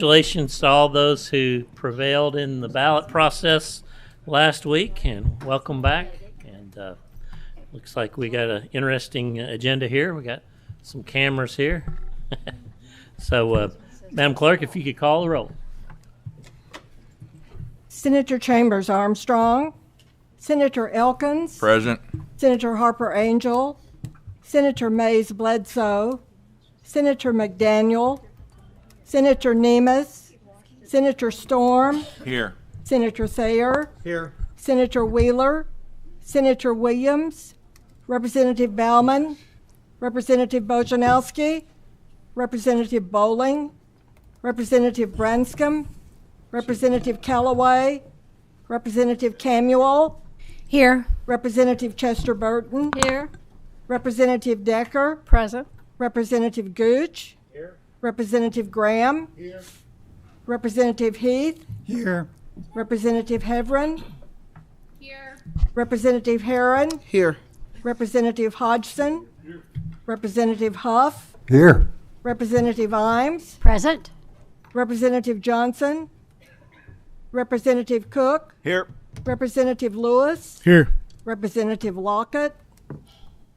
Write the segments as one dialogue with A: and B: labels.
A: Congratulations to all those who prevailed in the ballot process last week, and welcome back. And looks like we got an interesting agenda here. We got some cameras here. So, Madam Clerk, if you could call the roll.
B: Senator Chambers Armstrong, Senator Elkins,
C: Present.
B: Senator Harper Angel, Senator Mays Bledsoe, Senator McDaniel, Senator Nemes, Senator Storm,
C: Here.
B: Senator Thayer,
C: Here.
B: Senator Wheeler, Senator Williams, Representative Bauman, Representative Bojanowski, Representative Bowling, Representative Branscombe, Representative Callaway, Representative Camuel,
D: Here.
B: Representative Chester Burton,
D: Here.
B: Representative Decker,
D: Present.
B: Representative Gooch,
C: Here.
B: Representative Graham,
C: Here.
B: Representative Heath,
C: Here.
B: Representative Heverin,
D: Here.
B: Representative Herron,
C: Here.
B: Representative Hodgson, Representative Huff,
C: Here.
B: Representative Imes,
D: Present.
B: Representative Johnson, Representative Cook,
C: Here.
B: Representative Lewis,
C: Here.
B: Representative Lockett,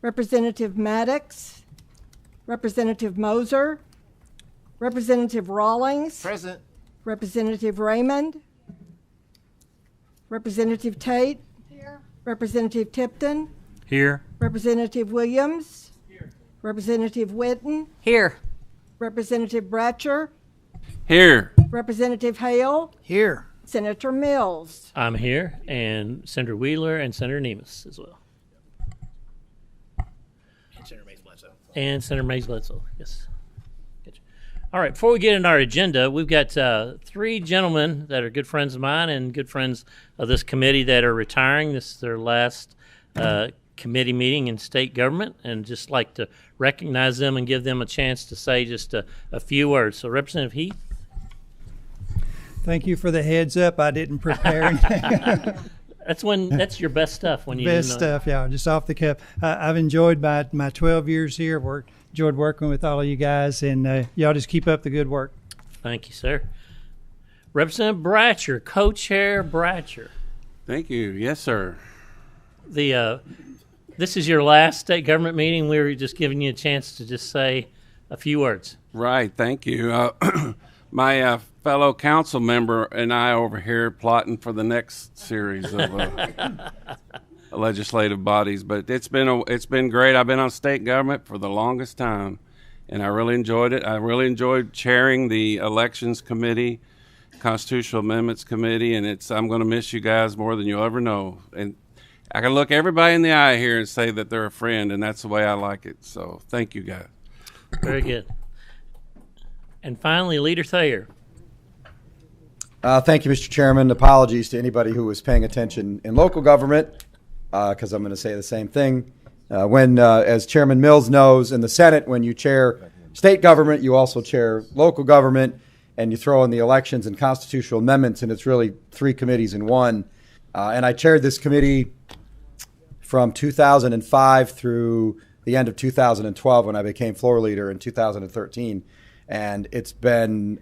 B: Representative Maddox, Representative Moser, Representative Rawlings,
C: Present.
B: Representative Raymond, Representative Tate,
D: Here.
B: Representative Tipton,
A: Here.
B: Representative Williams, Representative Witten,
D: Here.
B: Representative Bratcher,
C: Here.
B: Representative Hale,
C: Here.
B: Senator Mills.
A: I'm here, and Senator Wheeler and Senator Nemes as well. And Senator Mays Bledsoe, yes. Gotcha. All right, before we get into our agenda, we've got three gentlemen that are good friends of mine and good friends of this committee that are retiring. This is their last committee meeting in state government, and just like to recognize them and give them a chance to say just a few words. So, Representative Heath.
E: Thank you for the heads up. I didn't prepare anything.
A: That's your best stuff when you
E: Best
A: didn't know.
E: stuff, yeah, just off the cuff. I've enjoyed my 12 years here. Enjoyed working with all of you guys, and y'all just keep up the good work.
A: Thank you, sir. Representative Bratcher, Co-Chair Bratcher.
F: Thank you. Yes, sir.
A: This is your last state government meeting. We were just giving you a chance to just say a few words.
F: Right. Thank you. My fellow council member and I over here plotting for the next series of legislative bodies, but it's been great. I've been on state government for the longest time, and I really enjoyed it. I really enjoyed chairing the elections committee, constitutional amendments committee, and I'm going to miss you guys more than you'll ever know. And I can look everybody in the eye here and say that they're a friend, and that's the way I like it. So thank you, guys.
A: Very good. And finally, Leader Thayer.
G: Thank you, Mr. Chairman. Apologies to anybody who was paying attention in local government, because I'm going to say the same thing. As Chairman Mills knows, in the Senate, when you chair state government, you also chair local government, and you throw in the elections and constitutional amendments, and it's really three committees in one. And I chaired this committee from 2005 through the end of 2012 when I became floor leader in 2013. And it's been,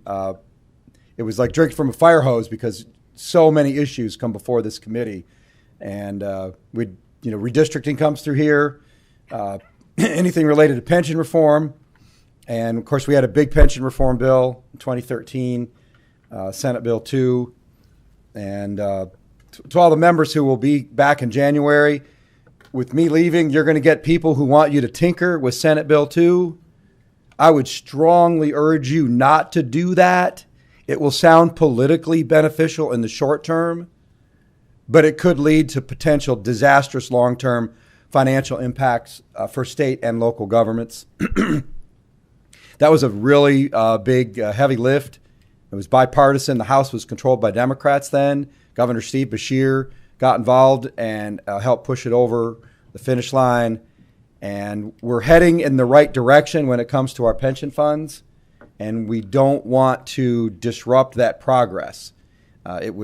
G: it was like drinking from a fire hose because so many issues come before this committee. And redistricting comes through here, anything related to pension reform. And of course, we had a big pension reform bill in 2013, Senate Bill 2. And to all the members who will be back in January, with me leaving, you're going to get people who want you to tinker with Senate Bill 2. I would strongly urge you not to do that. It will sound politically beneficial in the short term, but it could lead to potential disastrous long-term financial impacts for state and local governments. That was a really big, heavy lift. It was bipartisan. The House was controlled by Democrats then. Governor Steve Beshear got involved and helped push it over the finish line. And we're heading in the right direction when it comes to our pension funds, and we don't want to disrupt that progress. It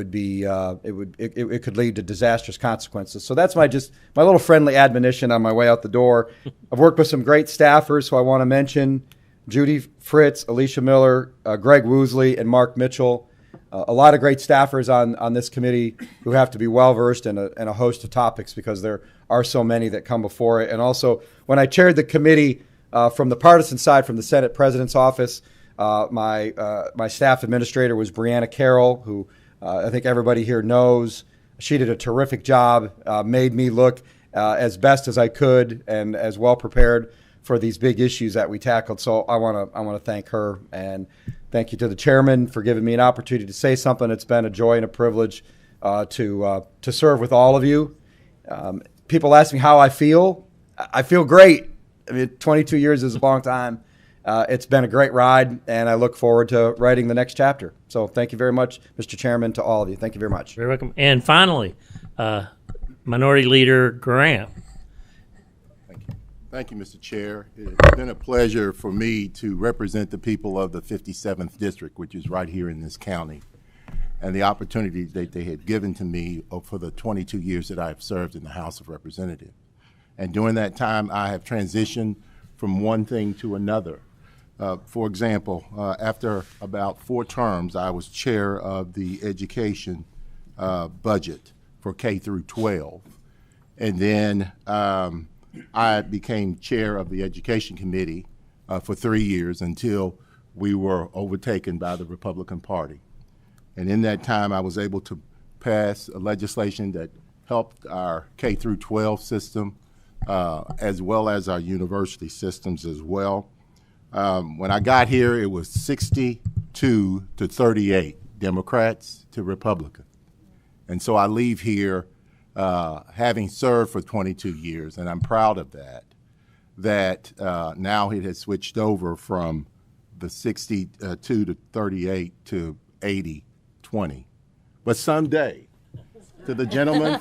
G: could lead to disastrous consequences. So that's my little friendly admonition on my way out the door. I've worked with some great staffers who I want to mention. Judy Fritz, Alicia Miller, Greg Woosley, and Mark Mitchell. A lot of great staffers on this committee who have to be well-versed in a host of topics because there are so many that come before it. And also, when I chaired the committee from the partisan side, from the Senate President's Office, my staff administrator was Brianna Carroll, who I think everybody here knows. She did a terrific job, made me look as best as I could and as well prepared for these big issues that we tackled. So I want to thank her, and thank you to the chairman for giving me an opportunity to say something. It's been a joy and a privilege to serve with all of you. People ask me how I feel. I feel great. I mean, 22 years is a long time. It's been a great ride, and I look forward to writing the next chapter. So thank you very much, Mr. Chairman, to all of you. Thank you very much.
A: Very welcome. And finally, Minority Leader Graham.
C: Thank you, Mr. Chair. It's been a pleasure for me to represent the people of the 57th District, which is right here in this county, and the opportunity that they had given to me for the 22 years that I have served in the House of Representatives. And during that time, I have transitioned from one thing to another. For example, after about 4 terms, I was chair of the education budget for K through 12. And then I became chair of the Education Committee for 3 years until we were overtaken by the Republican Party. And in that time, I was able to pass a legislation that helped our K through 12 system, as well as our university systems as well. When I got here, it was 62 to 38, Democrats to Republicans. And so I leave here having served for 22 years, and I'm proud of that now it has switched over from the 62 to 38 to 80-20. But someday, to the gentleman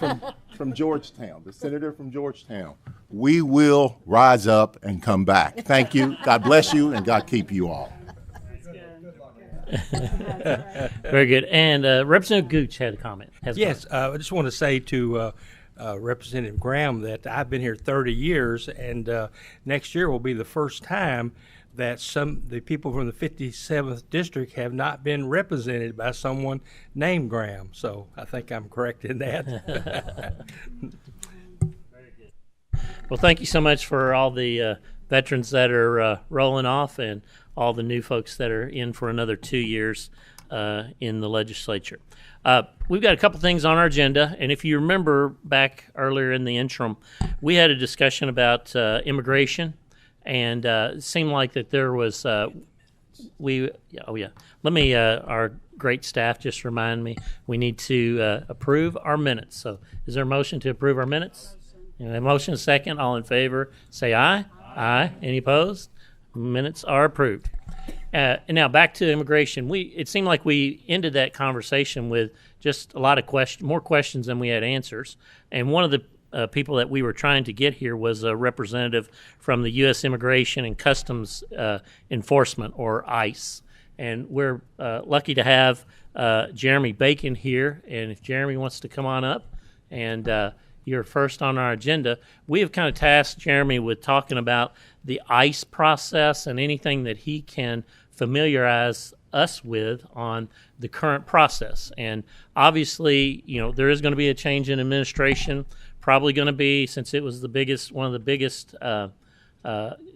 C: from Georgetown, the senator from Georgetown, we will rise up and come back. Thank you. God bless you, and God keep you all.
A: Very good. And Representative Gooch had a comment.
H: Yes, I just want to say to Representative Graham that I've been here 30 years, and next year will be the first time that the people from the 57th District have not been represented by someone named Graham. So I think I'm correct in that.
A: Well, thank you so much for all the veterans that are rolling off and all the new folks that are in for another 2 years in the legislature. We've got a couple things on our agenda, and if you remember back earlier in the interim, we had a discussion about immigration, and it seemed like that there was let me our great staff just remind me we need to approve our minutes. So is there a motion to approve our minutes? A motion, a second. All in favor say aye. Aye. Any opposed? Minutes are approved. And now back to immigration. It seemed like we ended that conversation with just a lot of more questions than we had answers. And one of the people that we were trying to get here was a representative from the U.S. Immigration and Customs Enforcement, or ICE. And we're lucky to have Jeremy Bacon here. And if Jeremy wants to come on up, and you're first on our agenda, we have kind of tasked Jeremy with talking about the ICE process and anything that he can familiarize us with on the current process. And obviously, there is going to be a change in administration, probably going to be, since it was one of the biggest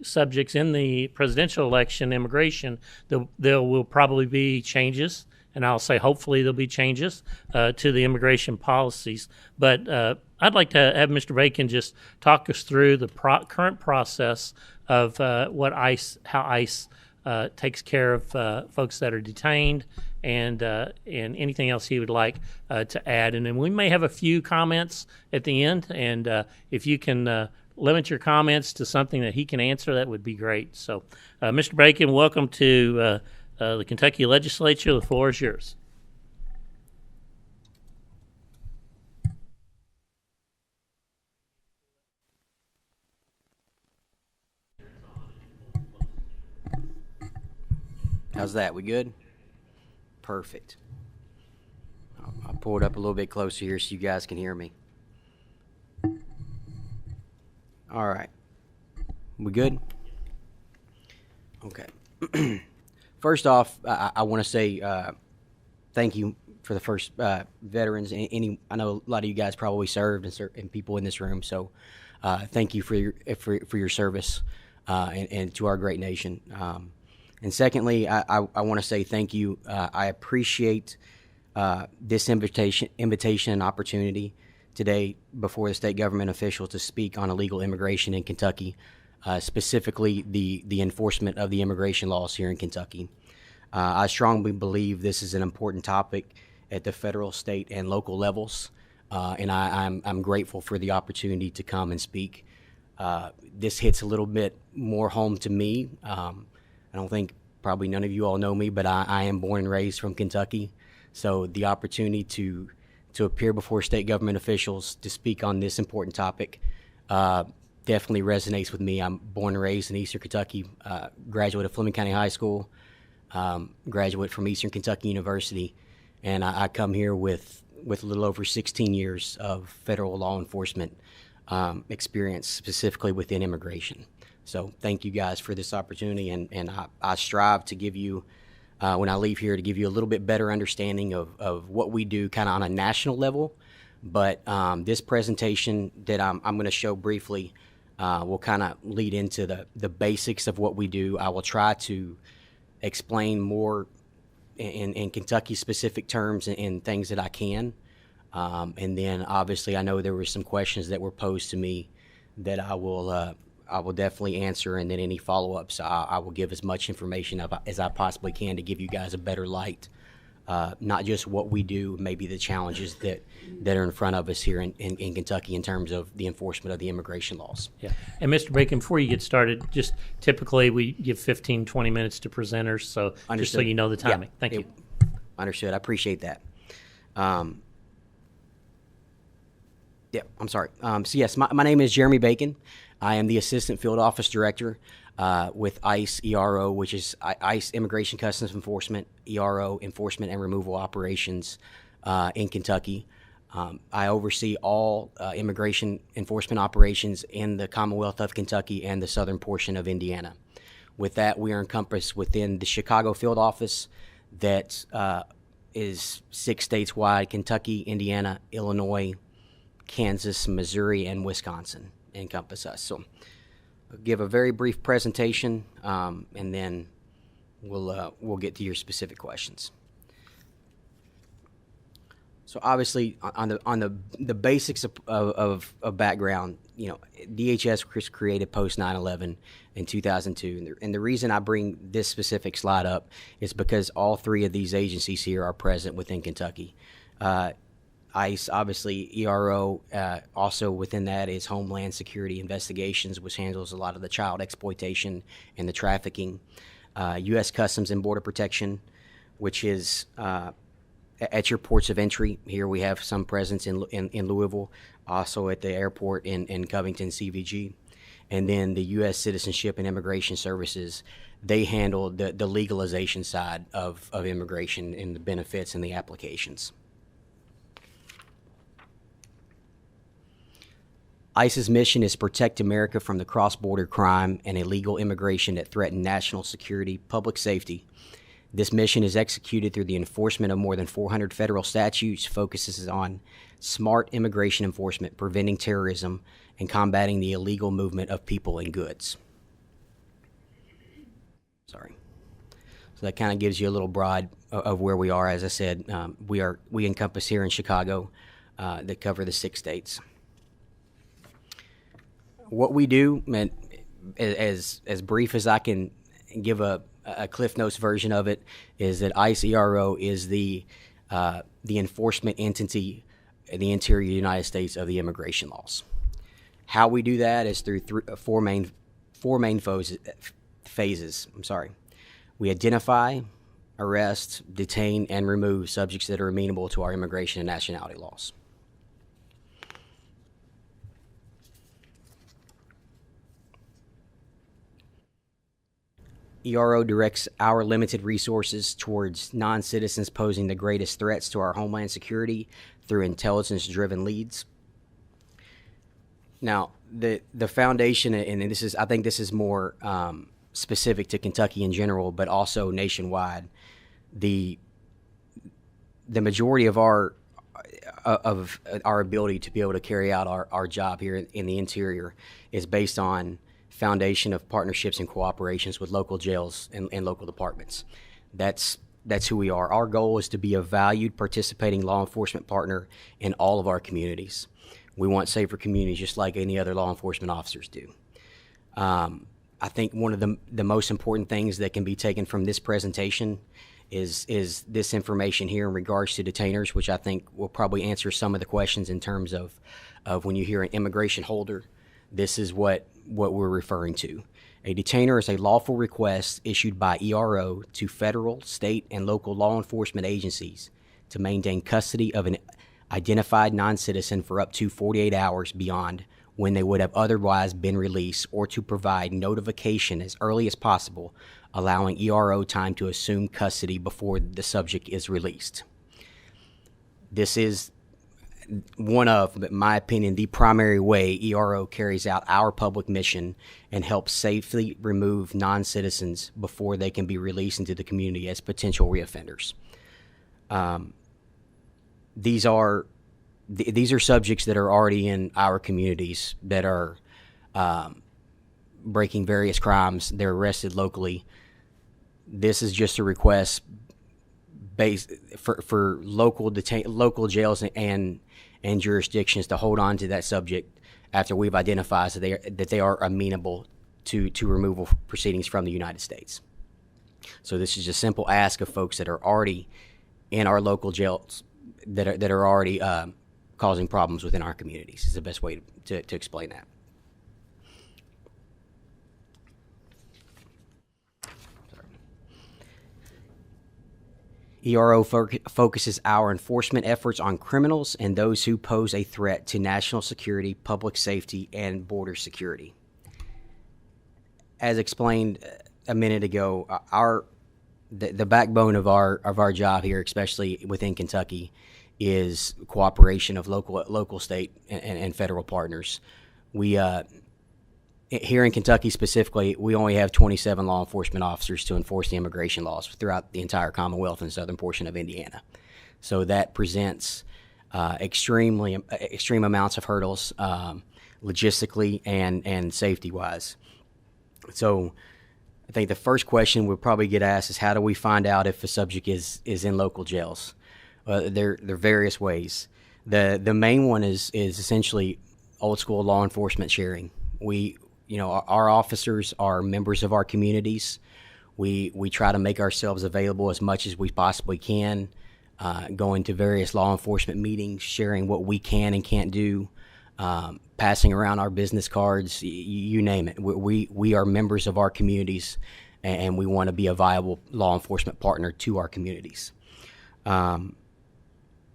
A: subjects in the presidential election, immigration, there will probably be changes, and I'll say hopefully there'll be changes to the immigration policies. But I'd like to have Mr. Bacon just talk us through the current process of how ICE takes care of folks that are detained, and anything else he would like to add. And then we may have a few comments at the end, and if you can limit your comments to something that he can answer, that would be great. So, Mr. Bacon, welcome to the Kentucky Legislature. The floor is yours.
I: How's that? We good? Perfect. I'll pull it up a little bit closer here so you guys can hear me. All right. We good? Okay. First off, I want to say thank you for the first veterans. I know a lot of you guys probably served and people in this room, so thank you for your service and to our great nation. And secondly, I want to say thank you. I appreciate this invitation and opportunity today before the state government officials to speak on illegal immigration in Kentucky, specifically the enforcement of the immigration laws here in Kentucky. I strongly believe this is an important topic at the federal, state, and local levels, and I'm grateful for the opportunity to come and speak. This hits a little bit more home to me. I don't think probably none of you all know me, but I am born and raised from Kentucky. So the opportunity to appear before state government officials to speak on this important topic definitely resonates with me. I'm born and raised in Eastern Kentucky, graduate of Fleming County High School, graduate from Eastern Kentucky University, and I come here with a little over 16 years of federal law enforcement experience, specifically within immigration. So thank you guys for this opportunity, and I strive to give you, when I leave here, to give you a little bit better understanding of what we do kind of on a national level. But this presentation that I'm going to show briefly will kind of lead into the basics of what we do. I will try to explain more in Kentucky-specific terms and things that I can. And then, obviously, I know there were some questions that were posed to me that I will definitely answer, and then any follow-ups, I will give as much information as I possibly can to give you guys a better light, not just what we do, maybe the challenges that are in front of us here in Kentucky in terms of the enforcement of the immigration laws.
A: Yeah. And Mr. Bacon, before you get started, just typically we give 15, 20 minutes to presenters, so
I: Understood.
A: Just so you know the timing.
I: Yeah,
A: Thank you.
I: Understood. I appreciate that. Yeah, I'm sorry. So yes, my name is Jeremy Bacon. I am the Assistant Field Office Director with ICE ERO, which is ICE Immigration Customs Enforcement, ERO Enforcement and Removal Operations in Kentucky. I oversee all immigration enforcement operations in the Commonwealth of Kentucky and the southern portion of Indiana. With that, we are encompassed within the Chicago Field Office that is 6 states wide: Kentucky, Indiana, Illinois, Kansas, Missouri, and Wisconsin encompass us. So I'll give a very brief presentation, and then we'll get to your specific questions. So obviously, on the basics of background, you know, DHS was created post 9/11 in 2002, and the reason I bring this specific slide up is because all three of these agencies here are present within Kentucky. ICE, obviously, ERO, also within that is Homeland Security Investigations, which handles a lot of the child exploitation and the trafficking. U.S. Customs and Border Protection, which is at your ports of entry. Here we have some presence in Louisville, also at the airport in Covington, CVG. And then the U.S. Citizenship and Immigration Services, they handle the legalization side of immigration and the benefits and the applications. ICE's mission is to protect America from the cross-border crime and illegal immigration that threaten national security, public safety. This mission is executed through the enforcement of more than 400 federal statutes, focuses on smart immigration enforcement, preventing terrorism, and combating the illegal movement of people and goods. Sorry. So that kind of gives you a little broad of where we are. As I said, we encompass here in Chicago that cover the 6 states. What we do, and as brief as I can give a Cliff Notes version of it, is that ICE ERO is the enforcement entity in the interior United States of the immigration laws. How we do that is through four main phases. We identify, arrest, detain, and remove subjects that are amenable to our immigration and nationality laws. ERO directs our limited resources towards non-citizens posing the greatest threats to our homeland security through intelligence-driven leads. Now, the foundation, and I think this is more specific to Kentucky in general, but also nationwide. The majority of our ability to be able to carry out our job here in the interior is based on foundation of partnerships and cooperations with local jails and local departments. That's who we are. Our goal is to be a valued participating law enforcement partner in all of our communities. We want safer communities just like any other law enforcement officers do. I think one of the most important things that can be taken from this presentation is this information here in regards to detainers, which I think will probably answer some of the questions in terms of when you hear an immigration holder, this is what we're referring to. A detainer is a lawful request issued by ERO to federal, state, and local law enforcement agencies to maintain custody of an identified non-citizen for up to 48 hours beyond when they would have otherwise been released, or to provide notification as early as possible, allowing ERO time to assume custody before the subject is released. This is one of, in my opinion, the primary way ERO carries out our public mission and helps safely remove non-citizens before they can be released into the community as potential reoffenders. These are subjects that are already in our communities that are breaking various crimes. They're arrested locally. This is just a request based for local jails and jurisdictions to hold on to that subject after we've identified that they are amenable to removal proceedings from the United States. So this is a simple ask of folks that are already in our local jails that are already causing problems within our communities. Is the best way to explain that. ERO focuses our enforcement efforts on criminals and those who pose a threat to national security, public safety, and border security. As explained a minute ago, the backbone of our job here, especially within Kentucky, is cooperation of local, state, and federal partners. We here in Kentucky specifically, we only have 27 law enforcement officers to enforce the immigration laws throughout the entire Commonwealth and the southern portion of Indiana. So that presents extreme amounts of hurdles logistically and safety-wise. So I think the first question we'll probably get asked is, how do we find out if a subject is in local jails? There are various ways. The main one is essentially old school law enforcement sharing. Our officers are members of our communities. We try to make ourselves available as much as we possibly can, going to various law enforcement meetings, sharing what we can and can't do, passing around our business cards, you name it. We are members of our communities, and we want to be a viable law enforcement partner to our communities.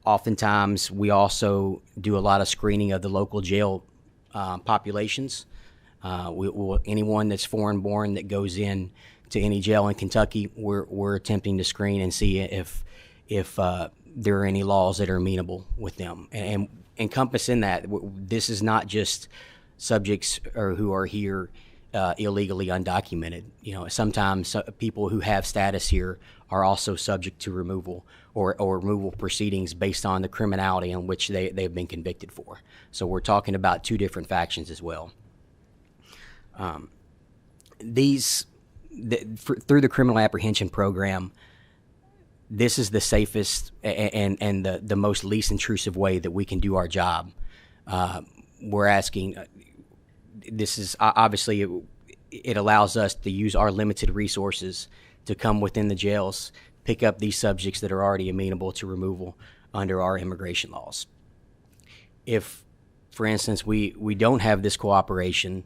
I: Oftentimes, we also do a lot of screening of the local jail populations. Anyone that's foreign-born that goes in to any jail in Kentucky, we're attempting to screen and see if there are any laws that are amenable with them. And encompass in that, this is not just subjects who are here illegally undocumented. Sometimes people who have status here are also subject to removal or removal proceedings based on the criminality in which they've been convicted for. So we're talking about two different factions as well. Through the criminal apprehension program, this is the safest and the most least intrusive way that we can do our job. We're asking, this is obviously, it allows us to use our limited resources to come within the jails, pick up these subjects that are already amenable to removal under our immigration laws. If, for instance, we don't have this cooperation,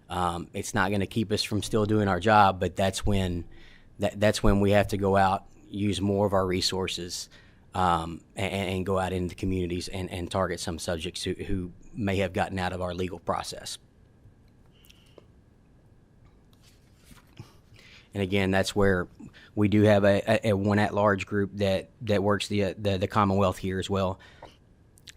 I: it's not going to keep us from still doing our job, but that's when we have to go out, use more of our resources, and go out into communities and target some subjects who may have gotten out of our legal process. And again, that's where we do have a one at-large group that works the Commonwealth here as well.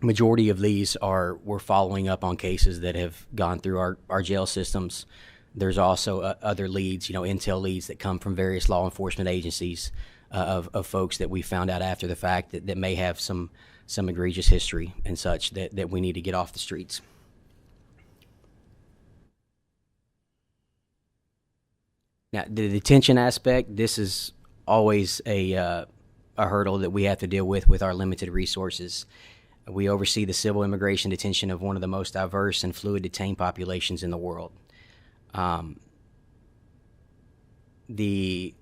I: Majority of these we're following up on cases that have gone through our jail systems. There's also other leads, intel leads that come from various law enforcement agencies of folks that we found out after the fact that may have some egregious history and such that we need to get off the streets. Now, the detention aspect, this is always a hurdle that we have to deal with our limited resources. We oversee the civil immigration detention of one of the most diverse and fluid detained populations in the world. The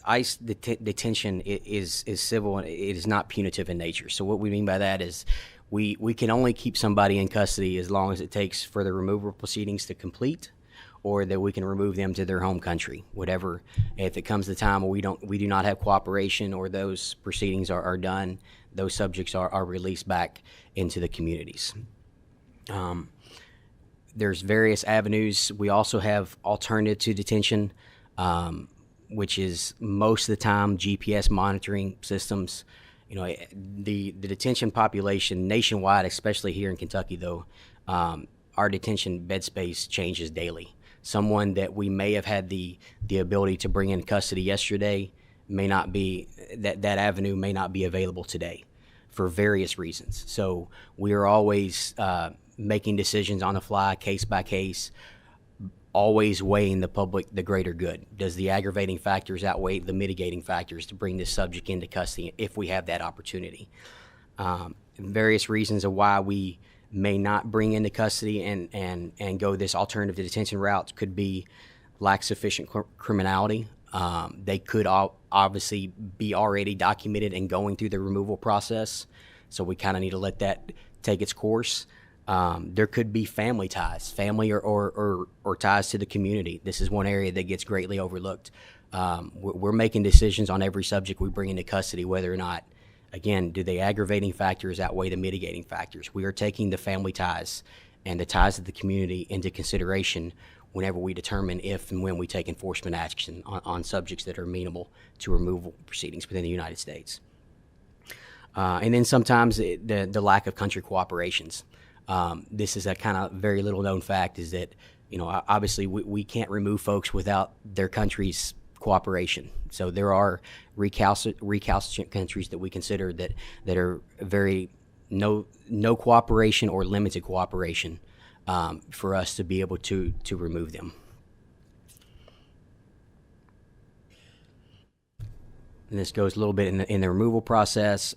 I: ICE detention is civil, and it is not punitive in nature. So what we mean by that is we can only keep somebody in custody as long as it takes for the removal proceedings to complete, or that we can remove them to their home country, whatever. If it comes to time where we do not have cooperation or those proceedings are done, those subjects are released back into the communities. There's various avenues. We also have alternative to detention, which is most of the time GPS monitoring systems. The detention population nationwide, especially here in Kentucky, though, our detention bed space changes daily. Someone that we may have had the ability to bring in custody yesterday may not be, that avenue may not be available today for various reasons. So we are always making decisions on the fly, case by case, always weighing the greater good. Does the aggravating factors outweigh the mitigating factors to bring this subject into custody if we have that opportunity? Various reasons of why we may not bring into custody and go this alternative to detention route could be lack sufficient criminality. They could obviously be already documented and going through the removal process, so we kind of need to let that take its course. There could be family ties, family or ties to the community. This is one area that gets greatly overlooked. We're making decisions on every subject we bring into custody, whether or not, again, do the aggravating factors outweigh the mitigating factors? We are taking the family ties and the ties of the community into consideration whenever we determine if and when we take enforcement action on subjects that are amenable to removal proceedings within the United States. And then sometimes the lack of country cooperations. This is a kind of very little known fact, is that, obviously we can't remove folks without their country's cooperation. So there are recalcitrant countries that we consider that are very no cooperation or limited cooperation for us to be able to remove them. And this goes a little bit in the removal process.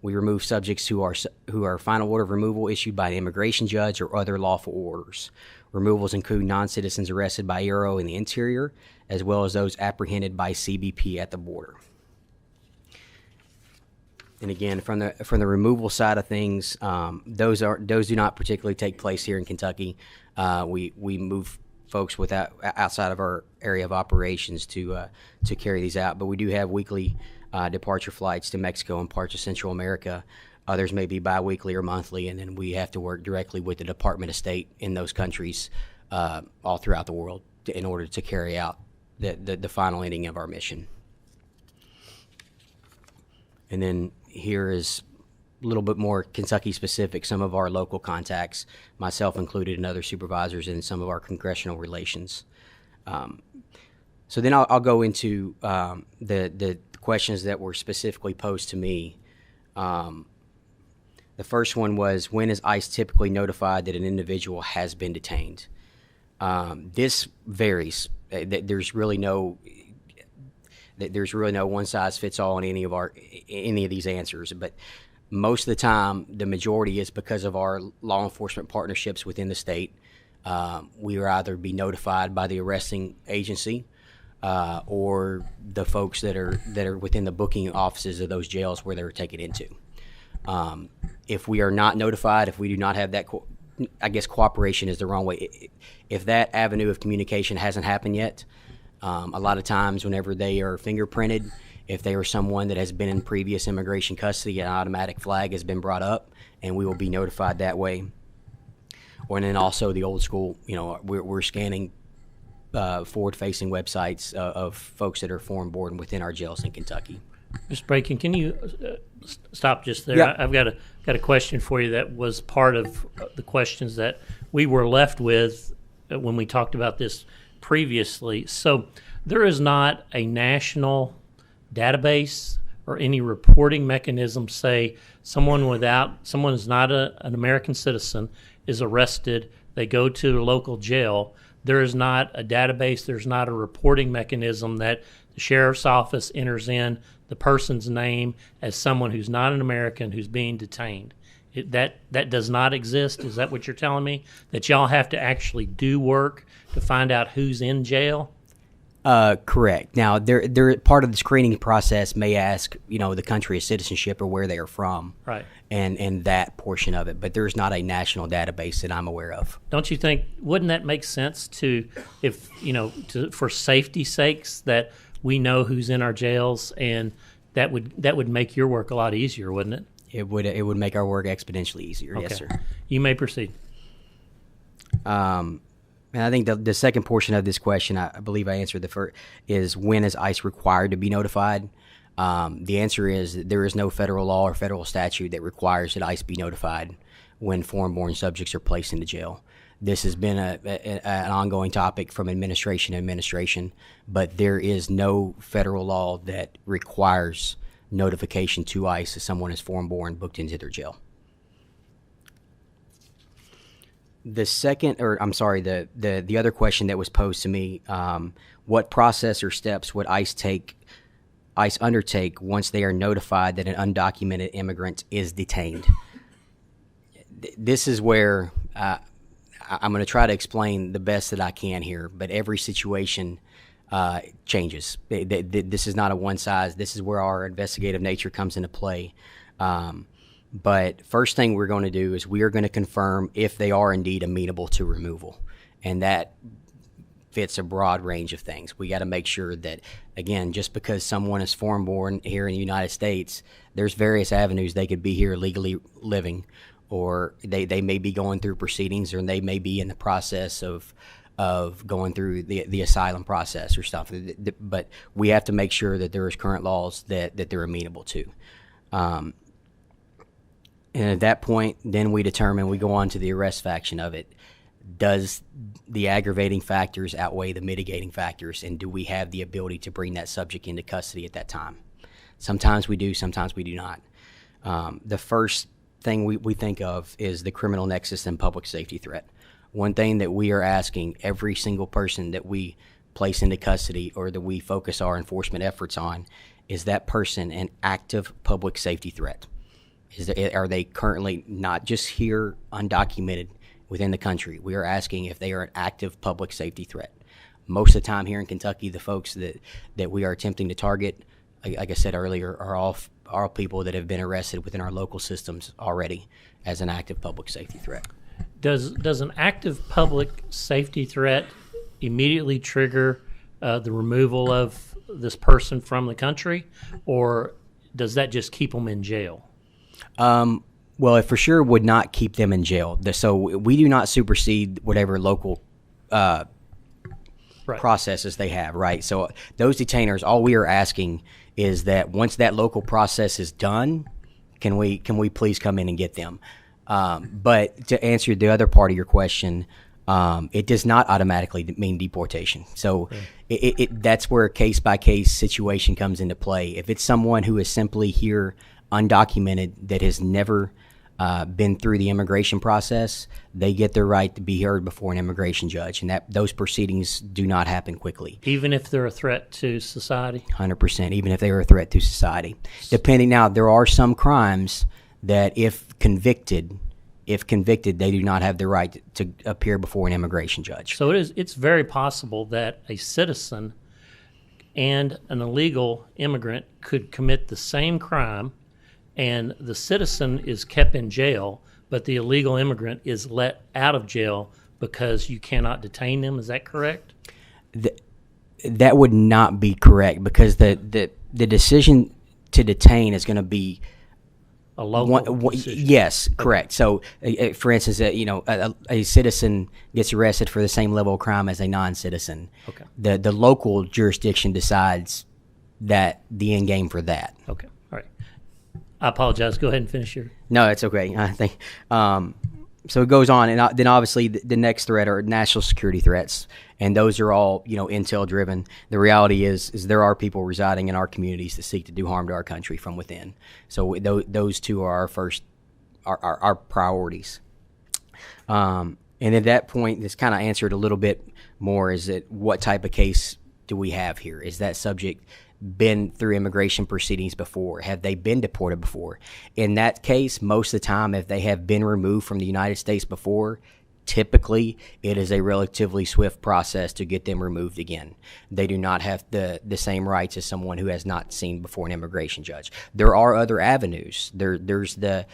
I: We remove subjects who are final order of removal issued by an immigration judge or other lawful orders. Removals include non-citizens arrested by Marrero in the interior, as well as those apprehended by CBP at the border. And again, from the removal side of things, those do not particularly take place here in Kentucky. We move folks outside of our area of operations to carry these out, but we do have weekly departure flights to Mexico and parts of Central America. Others may be biweekly or monthly, and then we have to work directly with the Department of State in those countries all throughout the world in order to carry out the final ending of our mission. And then here is a little bit more Kentucky specific, some of our local contacts, myself included, and other supervisors, and some of our congressional relations. So then I'll go into the questions that were specifically posed to me. The first one was, when is ICE typically notified that an individual has been detained? This varies. There's really no one size fits all in any of these answers, but most of the time, the majority is because of our law enforcement partnerships within the state. We will either be notified by the arresting agency or the folks that are within the booking offices of those jails where they're taken into. If we are not notified, if we do not have that, I guess cooperation is the wrong way. If that avenue of communication hasn't happened yet, a lot of times whenever they are fingerprinted, if they are someone that has been in previous immigration custody, an automatic flag has been brought up, and we will be notified that way. Or then also the old school, we're scanning forward-facing websites of folks that are foreign born within our jails in Kentucky.
A: Mr. Bracken, can you stop just there?
G: Yeah.
A: I've got a question for you that was part of the questions that we were left with when we talked about this previously. So there is not a national database or any reporting mechanism, say someone is not an American citizen, is arrested, they go to a local jail. There is not a database, there's not a reporting mechanism that the sheriff's office enters in the person's name as someone who's not an American who's being detained. That does not exist. Is that what you're telling me? That y'all have to actually do work to find out who's in jail?
I: Correct. Now, they're part of the screening process may ask, the country of citizenship or where they are from,
A: right?
I: And that portion of it, but there's not a national database that I'm aware of.
A: Don't you think? Wouldn't that make sense for safety sakes that we know who's in our jails, and that would make your work a lot easier, wouldn't it?
I: It would make our work exponentially easier.
A: Okay.
I: Yes, sir.
A: You may proceed.
I: And I think the second portion of this question, I believe I answered the first, is when is ICE required to be notified? The answer is that there is no federal law or federal statute that requires that ICE be notified when foreign-born subjects are placed into jail. This has been an ongoing topic from administration to administration, but there is no federal law that requires notification to ICE if someone is foreign-born booked into their jail. The other question that was posed to me, what process or steps would ICE undertake once they are notified that an undocumented immigrant is detained? This is where I'm going to try to explain the best that I can here, but every situation changes. This is not a one size. This is where our investigative nature comes into play. But first thing we're going to do is we are going to confirm if they are indeed amenable to removal. And that fits a broad range of things. We got to make sure that, again, just because someone is foreign-born here in the United States, there's various avenues they could be here legally living, or they may be going through proceedings, or they may be in the process of going through the asylum process or stuff. But we have to make sure that there is current laws that they're amenable to. And at that point, then we go on to the arrest faction of it. Does the aggravating factors outweigh the mitigating factors, and do we have the ability to bring that subject into custody at that time? Sometimes we do, sometimes we do not. The first thing we think of is the criminal nexus and public safety threat. One thing that we are asking every single person that we place into custody or that we focus our enforcement efforts on, is that person an active public safety threat? Are they currently not just here undocumented within the country? We are asking if they are an active public safety threat. Most of the time here in Kentucky, the folks that we are attempting to target, like I said earlier, are all people that have been arrested within our local systems already as an active public safety threat.
A: Does an active public safety threat immediately trigger the removal of this person from the country, or does that just keep them in jail?
I: Well, it for sure would not keep them in jail. So we do not supersede whatever local processes they have, right? So those detainers, all we are asking is that once that local process is done, can we please come in and get them? But to answer the other part of your question, it does not automatically mean deportation. So that's where a case-by-case situation comes into play. If it's someone who is simply here undocumented that has never been through the immigration process, they get their right to be heard before an immigration judge, and those proceedings do not happen quickly. Even if they're a threat to society? 100%, even if they are a threat to society. Now, there are some crimes that if convicted, they do not have the right to appear before an immigration judge.
A: So it's very possible that a citizen and an illegal immigrant could commit the same crime, and the citizen is kept in jail, but the illegal immigrant is let out of jail because you cannot detain them. Is that correct?
I: That would not be correct, because the decision to detain is going to be
A: a local decision.
I: Yes, correct. So, for instance, a citizen gets arrested for the same level of crime as a non-citizen.
A: Okay.
I: The local jurisdiction decides that the end game for that.
A: Okay. All right. I apologize. Go ahead and finish your.
I: No, it's okay. I think so it goes on, and then obviously the next threat are national security threats, and those are all intel driven. The reality is there are people residing in our communities that seek to do harm to our country from within. So those two are our first our priorities. And at that point, this kind of answered a little bit more. Is that what type of case do we have here? Is that subject been through immigration proceedings before? Have they been deported before? In that case, most of the time, if they have been removed from the United States before, typically it is a relatively swift process to get them removed again. They do not have the same rights as someone who has not seen before an immigration judge. There are other avenues. There's the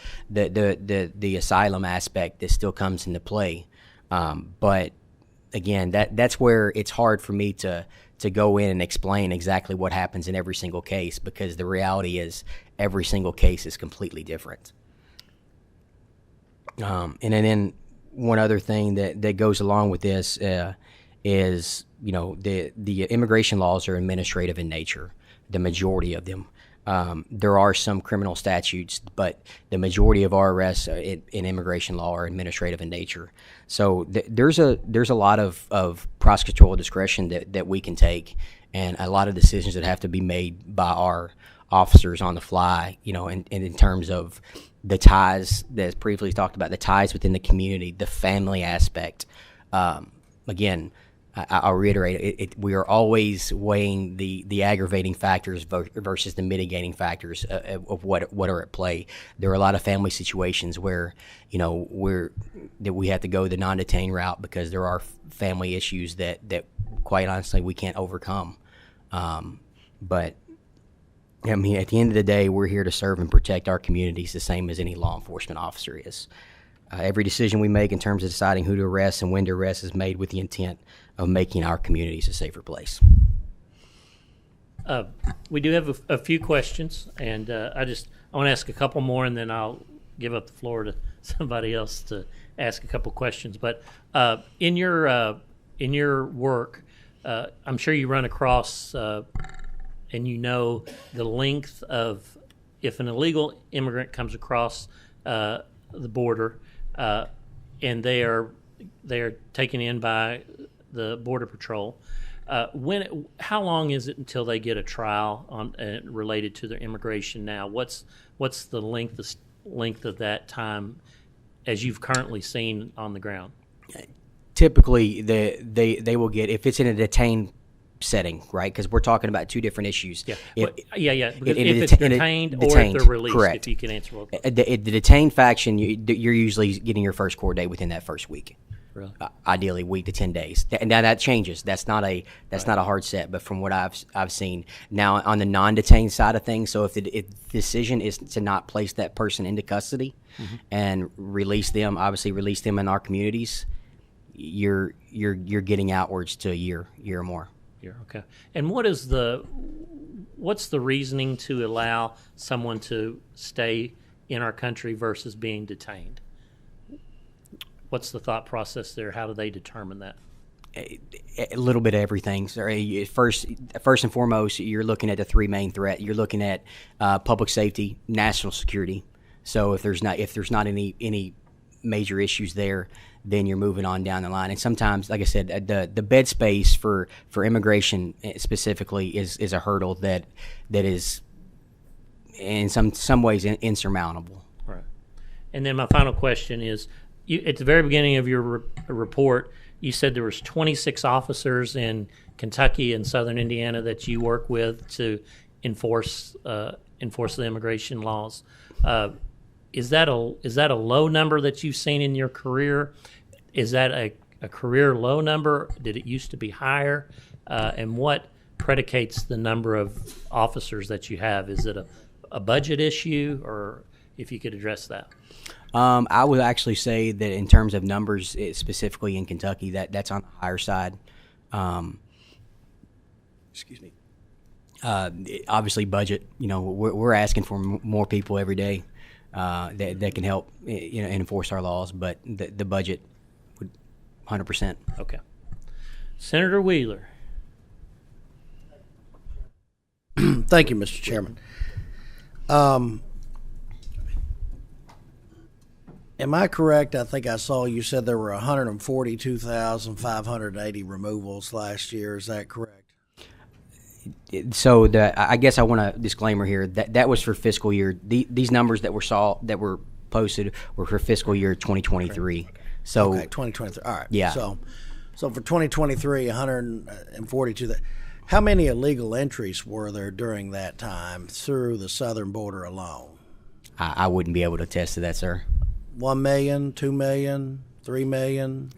I: asylum aspect that still comes into play. But again, that's where it's hard for me to go in and explain exactly what happens in every single case, because the reality is every single case is completely different. And then one other thing that goes along with this is, the immigration laws are administrative in nature, the majority of them. There are some criminal statutes, but the majority of our arrests in immigration law are administrative in nature. So there's a lot of prosecutorial discretion that we can take, and a lot of decisions that have to be made by our officers on the fly, and in terms of the ties that's previously talked about, the ties within the community, the family aspect. Again, I'll reiterate, we are always weighing the aggravating factors versus the mitigating factors of what are at play. There are a lot of family situations where, we have to go the non-detained route because there are family issues that quite honestly we can't overcome. But I mean, at the end of the day, we're here to serve and protect our communities the same as any law enforcement officer is. Every decision we make in terms of deciding who to arrest and when to arrest is made with the intent of making our communities a safer place.
A: We do have a few questions, and I want to ask a couple more, and then I'll give up the floor to somebody else to ask a couple questions. But in your work, I'm sure you run across and the length of, if an illegal immigrant comes across the border and they are taken in by the Border Patrol, how long is it until they get a trial related to their immigration now? What's the length of that time as you've currently seen on the ground?
I: Typically, they will get, if it's in a detained setting, right? Because we're talking about two different issues.
A: Yeah. Because if it's detained or if they're released,
I: correct.
A: If you can answer both.
I: The detained faction, you're usually getting your first court date within that first week.
A: Really?
I: Ideally, week to 10 days. Now that changes. That's not a hard set. But from what I've seen now on the non-detained side of things, so if the decision is to not place that person into custody and release them in our communities, you're getting outwards to a year or more.
A: Okay. And what's the reasoning to allow someone to stay in our country versus being detained? What's the thought process there? How do they determine that?
I: A little bit of everything. First and foremost, you're looking at the three main threat. You're looking at public safety, national security. So if there's not any major issues there, then you're moving on down the line. And sometimes, like I said, the bed space for immigration specifically is a hurdle that is in some ways insurmountable.
A: Right. And then my final question is, at the very beginning of your report, you said there was 26 officers in Kentucky and southern Indiana that you work with to enforce the immigration laws. Is that a low number that you've seen in your career? Is that a career low number? Did it used to be higher? And what predicates the number of officers that you have? Is it a budget issue, or if you could address that?
I: I would actually say that in terms of numbers, specifically in Kentucky, that's on the higher side. Excuse me. Obviously, budget. We're asking for more people every day that can help enforce our laws, but the budget would 100%.
A: Okay. Senator Wheeler.
J: Thank you, Mr. Chairman. Am I correct? I think I saw you said there were 142,580 removals last year. Is that correct?
I: So I guess I want a disclaimer here that was for fiscal year. These numbers that were posted were for fiscal year 2023. So
J: Okay, 2023. All right.
I: Yeah.
J: So for 2023, 142. How many illegal entries were there during that time through the southern border alone?
I: I wouldn't be able to attest to that, sir.
J: 1 million, 2 million, 3 million.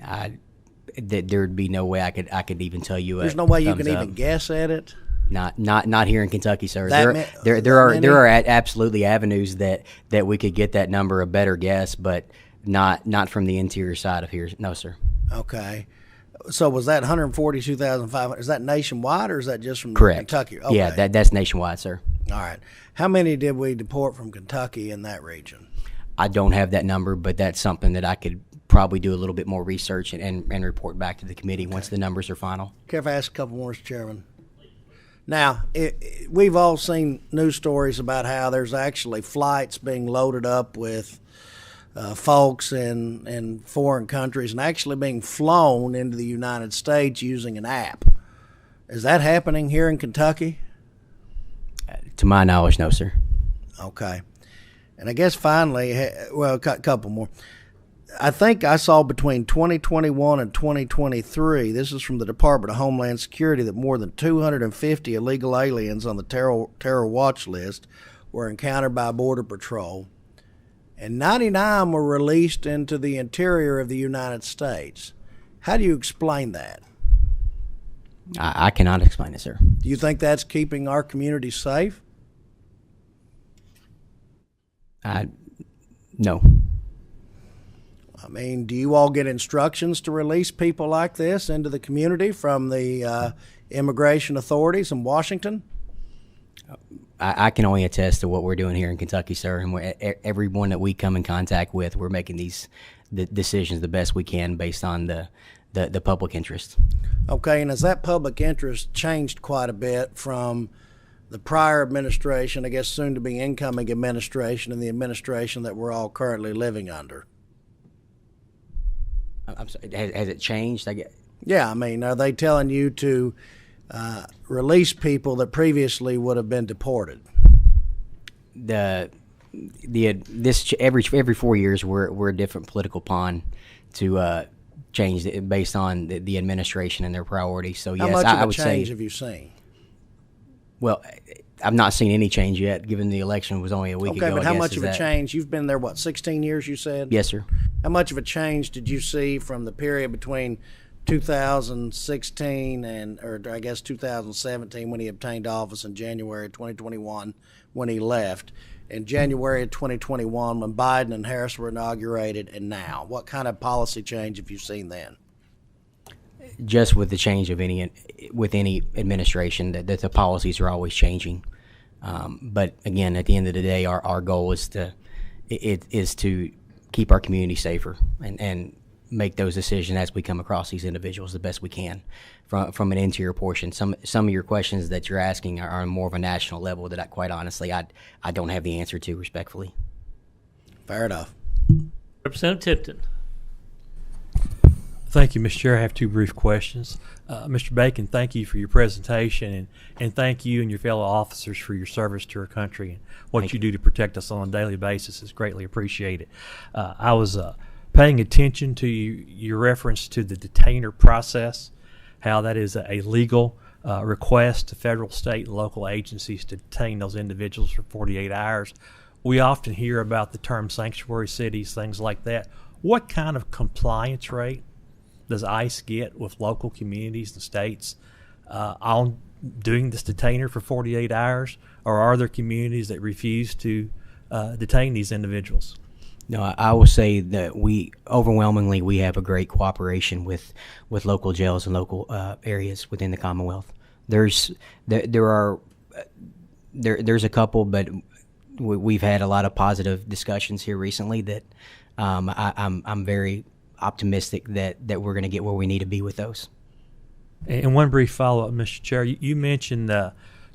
I: There'd be no way I could even tell you.
J: There's no way you can even guess at it.
I: Not here in Kentucky, sir.
J: That
I: There are absolutely avenues that we could get that number a better guess, but not from the interior side of here. No, sir.
J: Okay. So was that 142,500? Is that nationwide or is that just from
I: Correct.
J: Kentucky? Okay.
I: Yeah, that's nationwide, sir.
J: All right. How many did we deport from Kentucky in that region?
I: I don't have that number, but that's something that I could probably do a little bit more research and report back to the committee once the numbers are final.
J: Care if I ask a couple more, Mr. Chairman? Now, we've all seen news stories about how there's actually flights being loaded up with folks in foreign countries and actually being flown into the United States using an app. Is that happening here in Kentucky?
I: To my knowledge, no, sir.
J: Okay. And I guess finally, well, a couple more. I think I saw between 2021 and 2023, this is from the Department of Homeland Security, that more than 250 illegal aliens on the terror watch list were encountered by Border Patrol, and 99 were released into the interior of the United States. How do you explain that?
I: I cannot explain it, sir.
J: Do you think that's keeping our community safe?
I: No.
J: I mean, do you all get instructions to release people like this into the community from the immigration authorities in Washington?
I: I can only attest to what we're doing here in Kentucky, sir. And everyone that we come in contact with, we're making the decisions the best we can based on the public interest.
J: Okay, and has that public interest changed quite a bit from the prior administration, I guess soon to be incoming administration, and the administration that we're all currently living under?
I: I'm sorry, has it changed?
J: Yeah, I mean, are they telling you to release people that previously would have been deported?
I: Every 4 years we're a different political pawn to change it based on the administration and their priorities. So yes,
J: how much
I: I
J: of a
I: would
J: change
I: say.
J: have you seen?
I: Well, I've not seen any change yet, given the election was only a week ago.
J: Okay, but how
I: I guess,
J: much of a change? You've been there, what, 16 years, you said?
I: Yes, sir.
J: How much of a change did you see from the period between 2016 or I guess 2017 when he obtained office, in January 2021 when he left, in January of 2021 when Biden and Harris were inaugurated, and now? What kind of policy change have you seen then?
I: Just with the change of any administration, that the policies are always changing. But again, at the end of the day, our goal is to keep our community safer and make those decisions as we come across these individuals the best we can from an interior portion. Some of your questions that you're asking are on more of a national level that quite honestly I don't have the answer to, respectfully.
J: Fair enough.
A: Representative Tipton.
K: Thank you, Mr. Chair. I have two brief questions. Mr. Bacon, thank you for your presentation, and thank you and your fellow officers for your service to our country and what you do to protect us on a daily basis is greatly appreciated. I was paying attention to your reference to the detainer process, how that is a legal request to federal, state, and local agencies to detain those individuals for 48 hours. We often hear about the term sanctuary cities, things like that. What kind of compliance rate does ICE get with local communities and states on doing this detainer for 48 hours? Or are there communities that refuse to detain these individuals?
I: No, I will say that we have a great cooperation with local jails and local areas within the Commonwealth. There's a couple, but we've had a lot of positive discussions here recently that I'm very optimistic that we're going to get where we need to be with those.
K: And one brief follow-up, Mr. Chair. You mentioned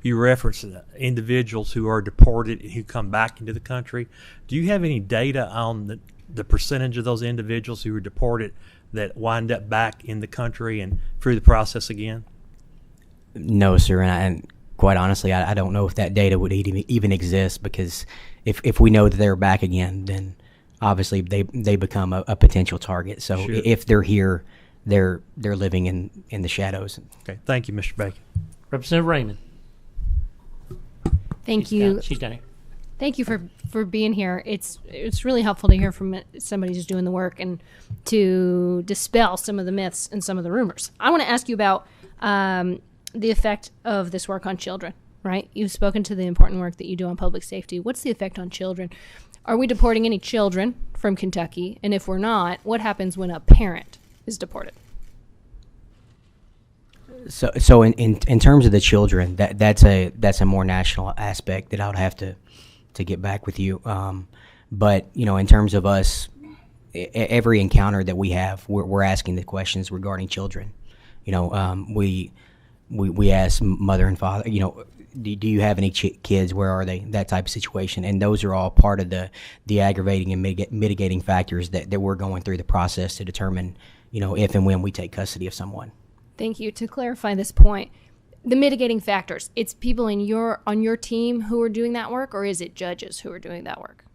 K: you referenced individuals who are deported and who come back into the country. Do you have any data on the percentage of those individuals who were deported that wind up back in the country and through the process again?
I: No, sir, and quite honestly, I don't know if that data would even exist, because if we know that they're back again, then obviously they become a potential target. So
K: Sure.
I: if they're here, they're living in the shadows.
K: Okay, thank you, Mr. Bacon.
A: Representative Raymond.
D: Thank you.
A: She's down here.
D: Thank you for being here. It's really helpful to hear from somebody who's doing the work and to dispel some of the myths and some of the rumors. I want to ask you about the effect of this work on children, right? You've spoken to the important work that you do on public safety. What's the effect on children? Are we deporting any children from Kentucky? And if we're not, what happens when a parent is deported?
I: So in terms of the children, that's a more national aspect that I would have to get back with you. But in terms of us, every encounter that we have, we're asking the questions regarding children. We ask mother and father, do you have any kids? Where are they? That type of situation. And those are all part of the aggravating and mitigating factors that we're going through the process to determine, if and when we take custody of someone.
D: Thank you. To clarify this point, the mitigating factors, it's people on your team who are doing that work, or is it judges who are doing that work?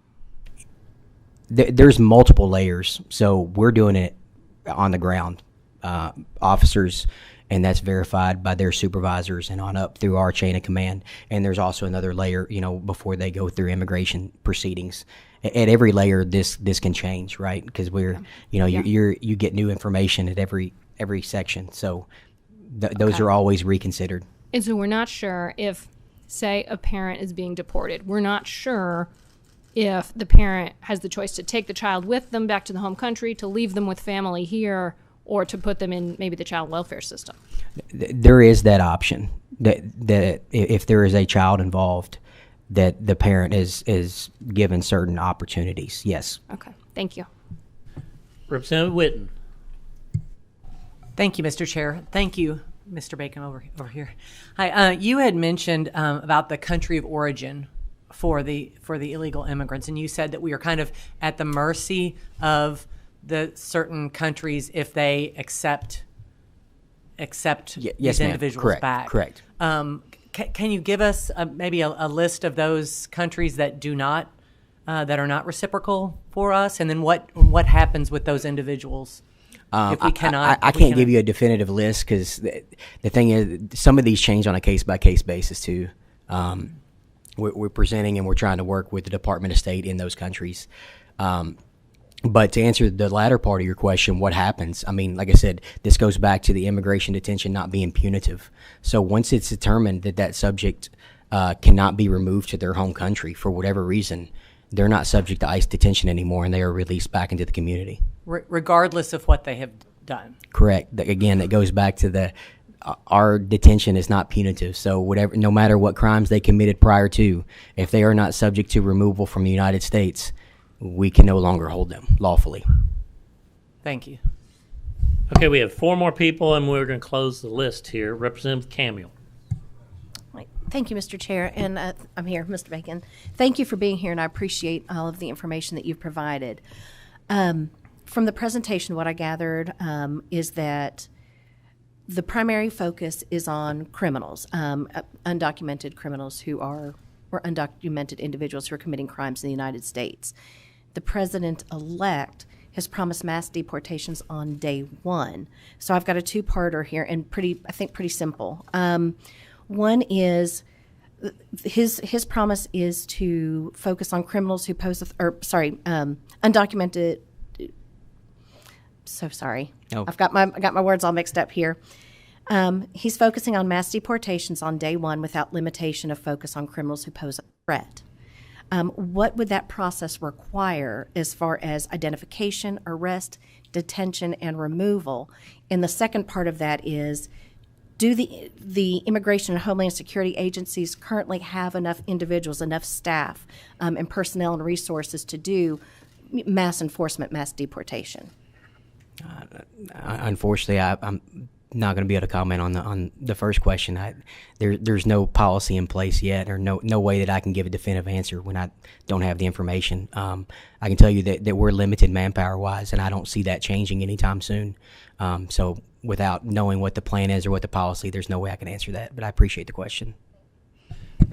I: There's multiple layers. So we're doing it on the ground. Officers, and that's verified by their supervisors and on up through our chain of command. And there's also another layer, before they go through immigration proceedings. At every layer, this can change, right? Because you get new information at every section. So those are always reconsidered.
D: And so we're not sure if, say, a parent is being deported. We're not sure if the parent has the choice to take the child with them back to the home country, to leave them with family here, or to put them in maybe the child welfare system.
I: There is that option that if there is a child involved, that the parent is given certain opportunities. Yes.
D: Okay. Thank you.
A: Representative Whitten.
L: Thank you, Mr. Chair. Thank you, Mr. Bacon over here. Hi. You had mentioned about the country of origin for the illegal immigrants, and you said that we are kind of at the mercy of the certain countries if they accept these individuals back.
I: Correct.
L: Can you give us maybe a list of those countries that do not that are not reciprocal for us, and then what happens with those individuals? If we cannot,
I: I can't give you a definitive list, because the thing is, some of these change on a case-by-case basis too. We're presenting and we're trying to work with the Department of State in those countries. But to answer the latter part of your question, what happens? I mean, like I said, this goes back to the immigration detention not being punitive. So once it's determined that subject cannot be removed to their home country for whatever reason, they're not subject to ICE detention anymore, and they are released back into the community.
L: Regardless of what they have done.
I: Correct. Again, that goes back to our detention is not punitive. So no matter what crimes they committed prior to, if they are not subject to removal from the United States, we can no longer hold them lawfully.
L: Thank you.
A: Okay, we have 4 more people, and we're going to close the list here. Representative Camille.
M: Thank you, Mr. Chair, and I'm here, Mr. Bacon. Thank you for being here, and I appreciate all of the information that you've provided. From the presentation, what I gathered is that the primary focus is on criminals, undocumented criminals or undocumented individuals who are committing crimes in the United States. The president-elect has promised mass deportations on day 1. So I've got a 2-parter here, and I think pretty simple. One is his promise is to focus on criminals who pose, undocumented. So sorry, I've got my words all mixed up here. He's focusing on mass deportations on day 1 without limitation of focus on criminals who pose a threat. What would that process require as far as identification, arrest, detention, and removal? And the second part of that is, do the Immigration and Homeland Security agencies currently have enough individuals, enough staff, and personnel and resources to do mass enforcement, mass deportation?
I: Unfortunately, not going to be able to comment on the first question. There's no policy in place yet, or no way that I can give a definitive answer when I don't have the information. I can tell you that we're limited manpower wise, and I don't see that changing anytime soon. So without knowing what the plan is or what the policy, there's no way I can answer that. But I appreciate the question.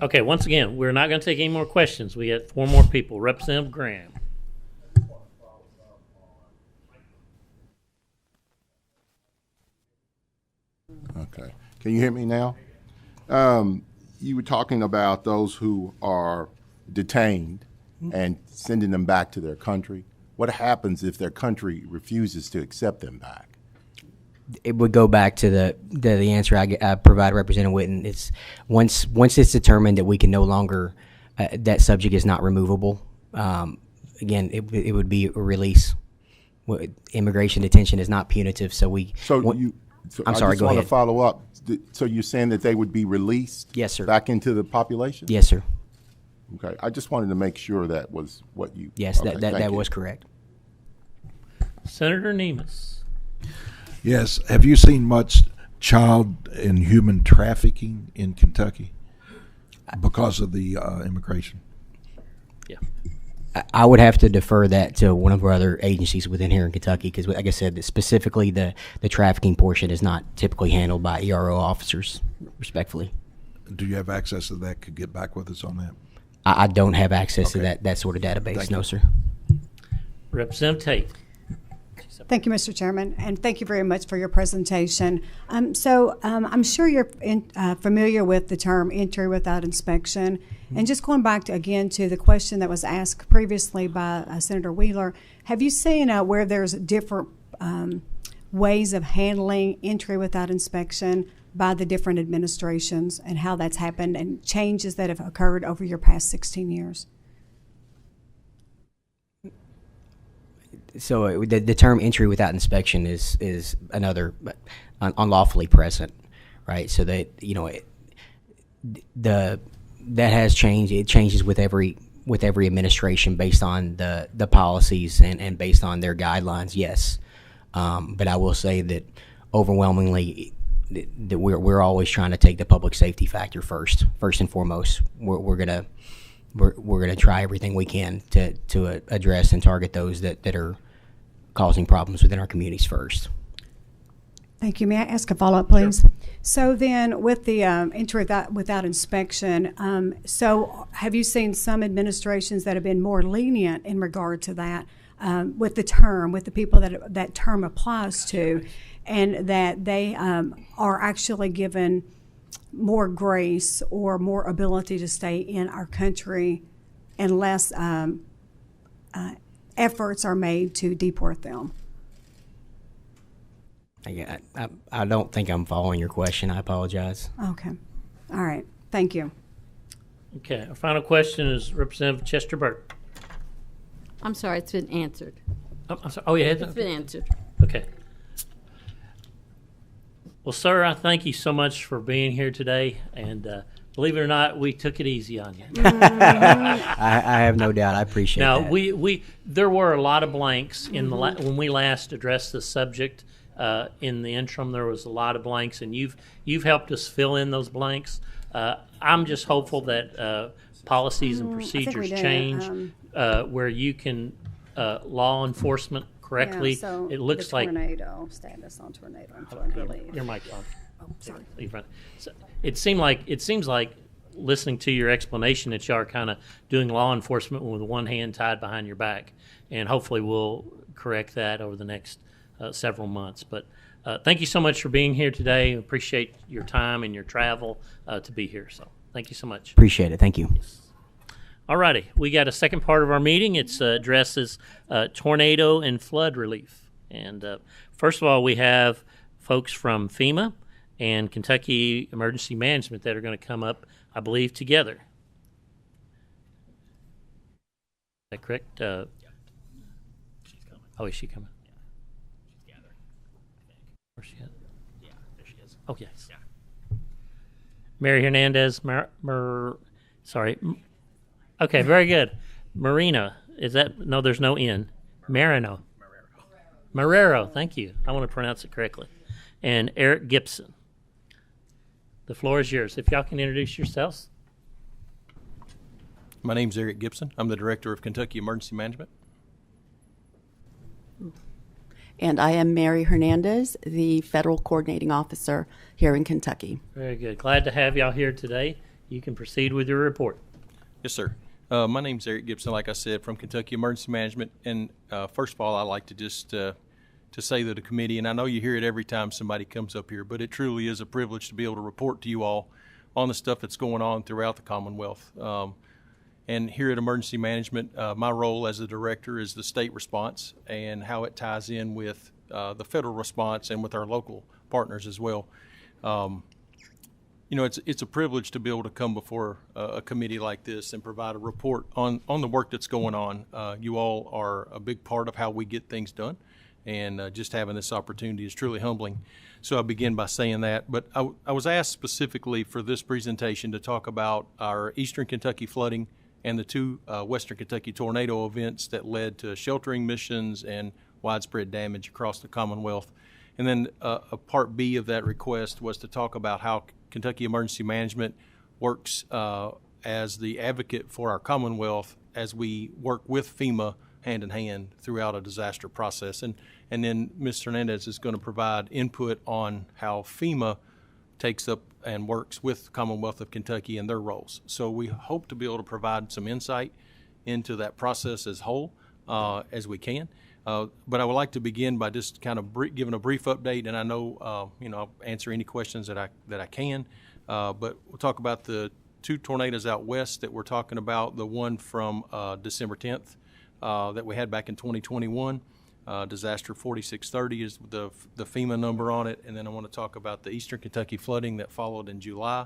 A: Okay, once again, we're not going to take any more questions. We got 4 more people. Representative Graham.
C: Okay. Can you hear me now? You were talking about those who are detained and sending them back to their country. What happens if their country refuses to accept them back?
I: It would go back to the answer I provide Representative Witten. It's once it's determined that we can no longer that subject is not removable. Again, it would be a release. Immigration detention is not punitive, so we. I'm sorry. Go ahead.
C: I just want to follow up. So you're saying that they would be released?
I: Yes, sir.
C: Back into the population?
I: Yes, sir.
C: Okay. I just wanted to make sure that was what you.
I: Yes,
C: okay,
I: that was correct.
A: Senator Nemes.
N: Yes. Have you seen much child and human trafficking in Kentucky because of the immigration?
A: Yeah.
I: I would have to defer that to one of our other agencies within here in Kentucky because, like I said, specifically the trafficking portion is not typically handled by ERO officers, respectfully.
N: Do you have access to that? Could get back with us on that?
I: I don't have access to that sort of database. No, sir.
A: Representative Tate.
O: Thank you, Mr. Chairman, and thank you very much for your presentation. I'm sure you're familiar with the term entry without inspection. And just going back again to the question that was asked previously by Senator Wheeler, have you seen where there's different ways of handling entry without inspection by the different administrations and how that's happened and changes that have occurred over your past 16 years?
I: So the term entry without inspection is another unlawfully present, right? So that that has changed. It changes with every administration based on the policies and based on their guidelines. Yes, but I will say that overwhelmingly that we're always trying to take the public safety factor first and foremost. We're gonna try everything we can to address and target those that are causing problems within our communities first.
O: Thank you. May I ask a follow-up, please? Sure. So then with the entry without inspection, so have you seen some administrations that have been more lenient in regard to that with the people that term applies to, and that they are actually given more grace or more ability to stay in our country and less efforts are made to deport them?
I: I don't think I'm following your question. I apologize.
O: Okay. All right. Thank you.
A: Okay. Our final question is Representative Chester Burke.
P: I'm sorry. It's been answered.
A: Oh, I'm sorry. Oh, yeah.
P: It's been answered.
A: Okay. Well, sir, I thank you so much for being here today. And believe it or not, we took it easy on you.
I: I have no doubt. I appreciate that.
A: Now, there were a lot of blanks in when we last addressed the subject. In the interim, there was a lot of blanks, and you've helped us fill in those blanks. I'm just hopeful that policies and procedures change where you can law enforcement correctly.
O: Yeah, so
A: it looks
O: the tornado status on tornado.
A: Your mic's on. Oh, sorry. So it seems like listening to your explanation that you are kind of doing law enforcement with one hand tied behind your back, and hopefully we'll correct that over the next several months. But thank you so much for being here today. Appreciate your time and your travel to be here. So thank you so much.
I: Appreciate it. Thank you.
A: All righty. We got a second part of our meeting. It's addresses tornado and flood relief. And first of all, we have folks from FEMA and Kentucky Emergency Management that are going to come up, I believe, together. Is that correct? Yep. She's coming. Oh, is she coming? Where's she at? Yeah, there she is. Oh, yes. Yeah. Mary Hernandez, sorry. Okay, very good. Marina, is that, no, there's no N. Marrero. Thank you. I want to pronounce it correctly. and Eric Gibson. The floor is yours. If y'all can introduce yourselves.
Q: My name's Eric Gibson. I'm the Director of Kentucky Emergency Management.
R: And I am Mary Hernandez, the Federal Coordinating Officer here in Kentucky.
A: Very good. Glad to have y'all here today. You can proceed with your report.
Q: Yes, sir. My name's Eric Gibson, like I said, from Kentucky Emergency Management. And first of all, I'd like to just to say that the committee, and I know you hear it every time somebody comes up here, but it truly is a privilege to be able to report to you all on the stuff that's going on throughout the Commonwealth. And here at Emergency Management, my role as the director is the state response and how it ties in with the federal response and with our local partners as well. You know, it's a privilege to be able to come before a committee like this and provide a report on the work that's going on. You all are a big part of how we get things done, and just having this opportunity is truly humbling. So I begin by saying that. But I was asked specifically for this presentation to talk about our Eastern Kentucky flooding and the two Western Kentucky tornado events that led to sheltering missions and widespread damage across the Commonwealth. And then a part B of that request was to talk about how Kentucky Emergency Management works as the advocate for our Commonwealth as we work with FEMA hand in hand throughout a disaster process. And then Ms. Hernandez is going to provide input on how FEMA takes up and works with the Commonwealth of Kentucky and their roles. So we hope to be able to provide some insight into that process as whole as we can. But I would like to begin by just kind of giving a brief update, and I know you know, I'll answer any questions that I can. But we'll talk about the two tornadoes out west that we're talking about. The one from December 10th that we had back in 2021. Disaster 4630 is the FEMA number on it. And then I want to talk about the Eastern Kentucky flooding that followed in July.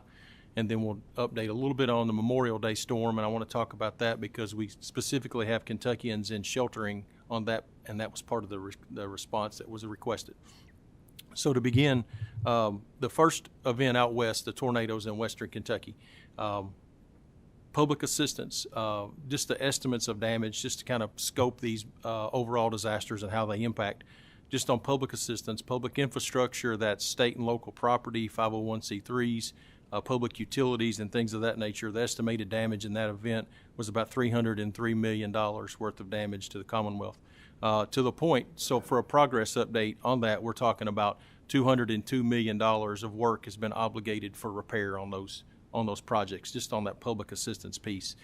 Q: And then we'll update a little bit on the Memorial Day storm. And I want to talk about that because we specifically have Kentuckians in sheltering on that, and that was part of the response that was requested. So to begin, the first event out west, the tornadoes in Western Kentucky. Public assistance, just the estimates of damage, just to kind of scope these overall disasters and how they impact. Just on public assistance, public infrastructure, that's state and local property, 501c3s, public utilities and things of that nature. The estimated damage in that event was about $303 million worth of damage to the Commonwealth. To the point, so for a progress update on that, we're talking about $202 million of work has been obligated for repair on those projects, just on that public assistance piece.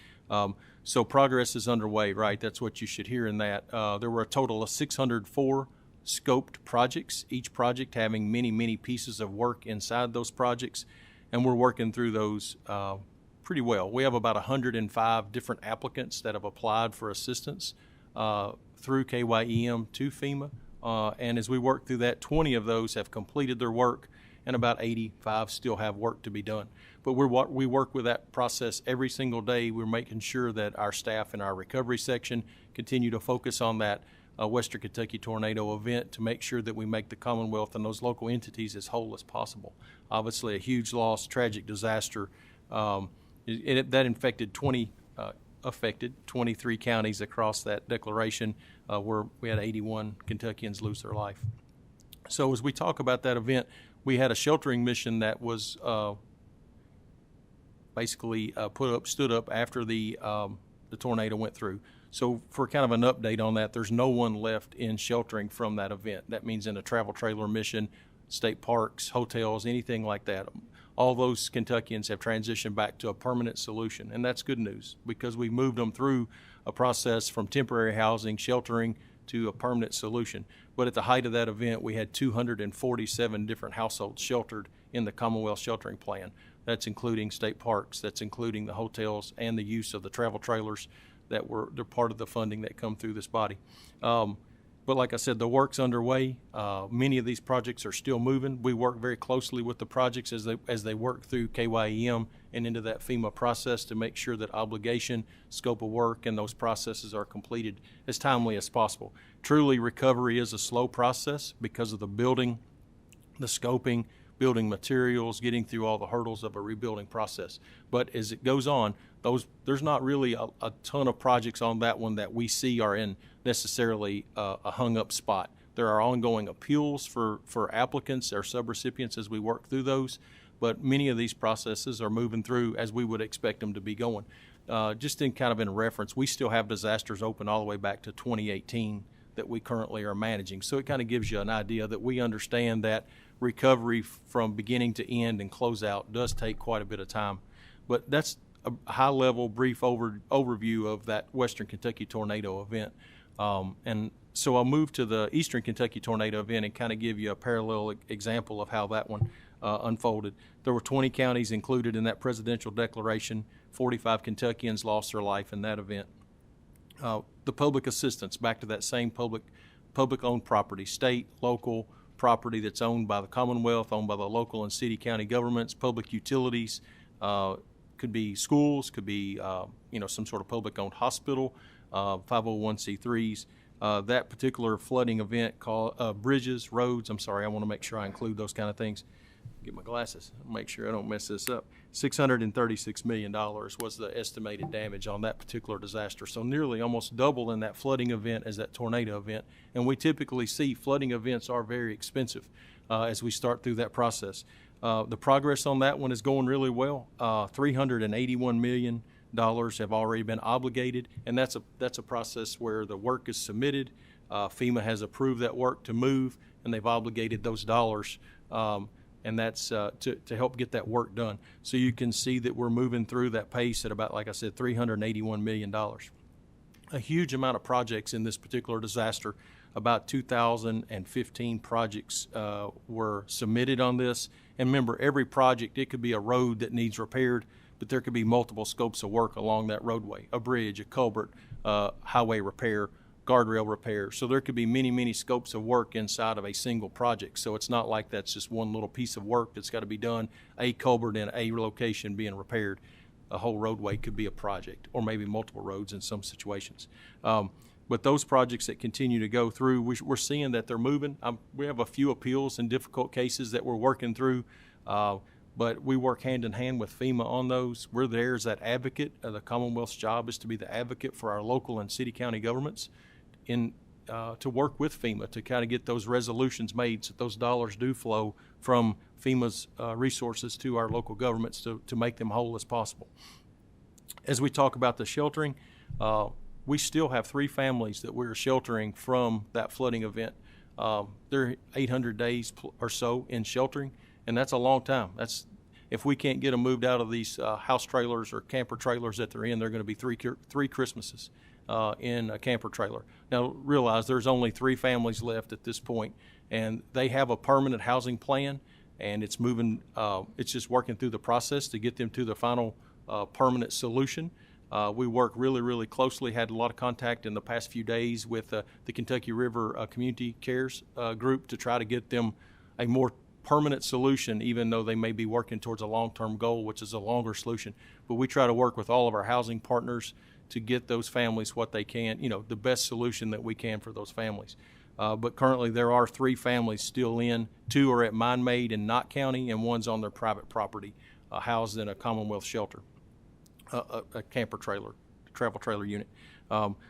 Q: So progress is underway, right? That's what you should hear in that. There were a total of 604 scoped projects, each project having many, many pieces of work inside those projects, and we're working through those pretty well. We have about 105 different applicants that have applied for assistance through KYEM to FEMA, and as we work through that, 20 of those have completed their work, and about 85 still have work to be done. But we work with that process every single day. We're making sure that our staff in our recovery section continue to focus on that Western Kentucky tornado event to make sure that we make the Commonwealth and those local entities as whole as possible. Obviously, a huge loss, tragic disaster. That affected 23 counties across that declaration, where we had 81 Kentuckians lose their life. So as we talk about that event, we had a sheltering mission that was basically stood up after the tornado went through. So for kind of an update on that, there's no one left in sheltering from that event. That means in a travel trailer mission, state parks, hotels, anything like that. All those Kentuckians have transitioned back to a permanent solution, and that's good news because we moved them through a process from temporary housing, sheltering, to a permanent solution. But at the height of that event, we had 247 different households sheltered in the Commonwealth Sheltering Plan. That's including state parks, that's including the hotels and the use of the travel trailers they're part of the funding that come through this body. But like I said, the work's underway. Many of these projects are still moving. We work very closely with the projects as they work through KYEM and into that FEMA process to make sure that obligation, scope of work, and those processes are completed as timely as possible. Truly, recovery is a slow process because of the building, the scoping, building materials, getting through all the hurdles of a rebuilding process. But as it goes on, there's not really a ton of projects on that one that we see are in necessarily a hung up spot. There are ongoing appeals for applicants or subrecipients as we work through those, but many of these processes are moving through as we would expect them to be going. Just in reference, we still have disasters open all the way back to 2018 that we currently are managing. So it kind of gives you an idea that we understand that recovery from beginning to end and closeout does take quite a bit of time. But that's a high-level, brief overview of that Western Kentucky tornado event. And so I'll move to the Eastern Kentucky tornado event and kind of give you a parallel example of how that one unfolded. There were 20 counties included in that presidential declaration. 45 Kentuckians lost their life in that event. The public assistance, back to that same public-owned property, state, local property that's owned by the Commonwealth, owned by the local and city county governments, public utilities, could be schools, could be some sort of public-owned hospital, 501c3s. That particular flooding event called bridges, roads, I'm sorry, I want to make sure I include those kind of things. Get my glasses, make sure I don't mess this up. $636 million was the estimated damage on that particular disaster. So nearly almost double in that flooding event as that tornado event. And we typically see flooding events are very expensive as we start through that process. The progress on that one is going really well. $381 million have already been obligated, and that's a process where the work is submitted. FEMA has approved that work to move, and they've obligated those dollars. And that's to help get that work done. So you can see that we're moving through that pace at about, like I said, $381 million. A huge amount of projects in this particular disaster. About 2,015 projects were submitted on this. And remember, every project, it could be a road that needs repaired, but there could be multiple scopes of work along that roadway, a bridge, a culvert, highway repair, guardrail repair. So there could be many, many scopes of work inside of a single project. So it's not like that's just one little piece of work that's got to be done, a culvert in a location being repaired. A whole roadway could be a project, or maybe multiple roads in some situations. But those projects that continue to go through, we're seeing that they're moving. We have a few appeals and difficult cases that we're working through, but we work hand in hand with FEMA on those. We're there as that advocate. The Commonwealth's job is to be the advocate for our local and city county governments to work with FEMA to kind of get those resolutions made so those dollars do flow from FEMA's resources to our local governments to make them whole as possible. As we talk about the sheltering, we still have 3 families that we're sheltering from that flooding event. They're 800 days or so in sheltering, and that's a long time. If we can't get them moved out of these house trailers or camper trailers that they're in, they're going to be three Christmases in a camper trailer. Now, realize there's only 3 families left at this point, and they have a permanent housing plan, and it's moving. It's just working through the process to get them to the final permanent solution. We work really, really closely, had a lot of contact in the past few days with the Kentucky River Community Cares group to try to get them a more permanent solution, even though they may be working towards a long-term goal, which is a longer solution. But we try to work with all of our housing partners to get those families what they can, the best solution that we can for those families. But currently there are 3 families still in. 2 are at Mine-Maid in Knott County, and one's on their private property, housed in a Commonwealth shelter, a camper trailer, travel trailer unit.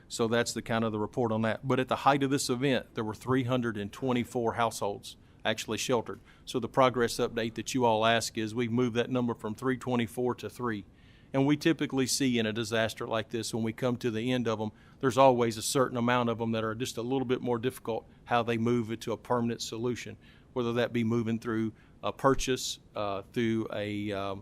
Q: So that's the kind of the report on that. But at the height of this event, there were 324 households actually sheltered. So the progress update that you all ask is we've moved that number from 324 to 3. And we typically see in a disaster like this, when we come to the end of them, there's always a certain amount of them that are just a little bit more difficult, how they move it to a permanent solution, whether that be moving through a purchase, through a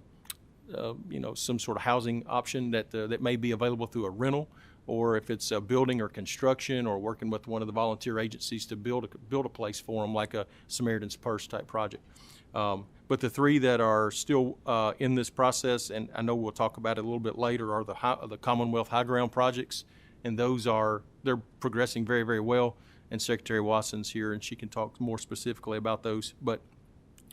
Q: some sort of housing option that may be available through a rental, or if it's a building or construction, or working with one of the volunteer agencies to build a place for them, like a Samaritan's Purse type project. But the 3 that are still in this process, and I know we'll talk about it a little bit later, are the Commonwealth High Ground projects, and they're progressing very, very well. And Secretary Wasson's here, and she can talk more specifically about those. But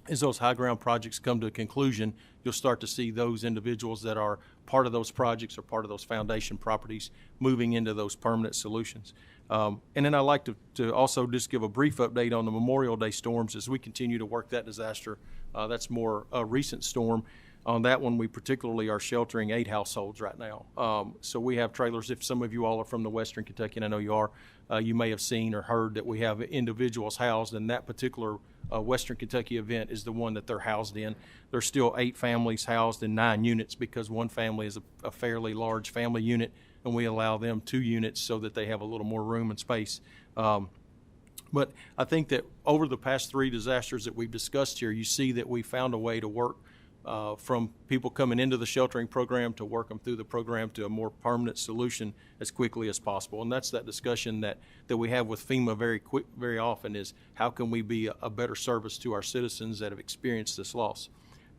Q: as those high ground projects come to a conclusion, you'll start to see those individuals that are part of those projects or part of those foundation properties moving into those permanent solutions. And then I'd like to also just give a brief update on the Memorial Day storms as we continue to work that disaster. That's more a recent storm. On that one, we particularly are sheltering 8 households right now. So we have trailers. If some of you all are from the Western Kentucky, and I know you are, you may have seen or heard that we have individuals housed in that particular Western Kentucky event is the one that they're housed in. There's still 8 families housed in 9 units because one family is a fairly large family unit, and we allow them 2 units so that they have a little more room and space. But I think that over the past 3 disasters that we've discussed here, you see that we found a way to work from people coming into the sheltering program to work them through the program to a more permanent solution as quickly as possible. And that's that discussion that we have with FEMA very often is how can we be a better service to our citizens that have experienced this loss.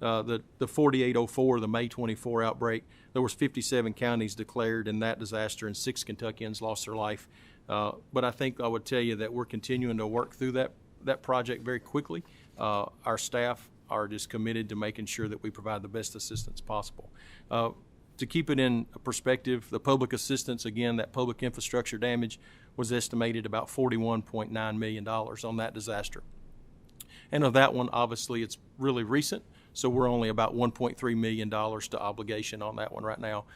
Q: The 4804, the May 24 outbreak, there was 57 counties declared in that disaster and 6 Kentuckians lost their life. But I think I would tell you that we're continuing to work through that project very quickly. Our staff are just committed to making sure that we provide the best assistance possible. To keep it in perspective, the public assistance, again, that public infrastructure damage was estimated about $41.9 million on that disaster. And of that one, obviously, it's really recent, so we're only about $1.3 million to obligation on that one right now.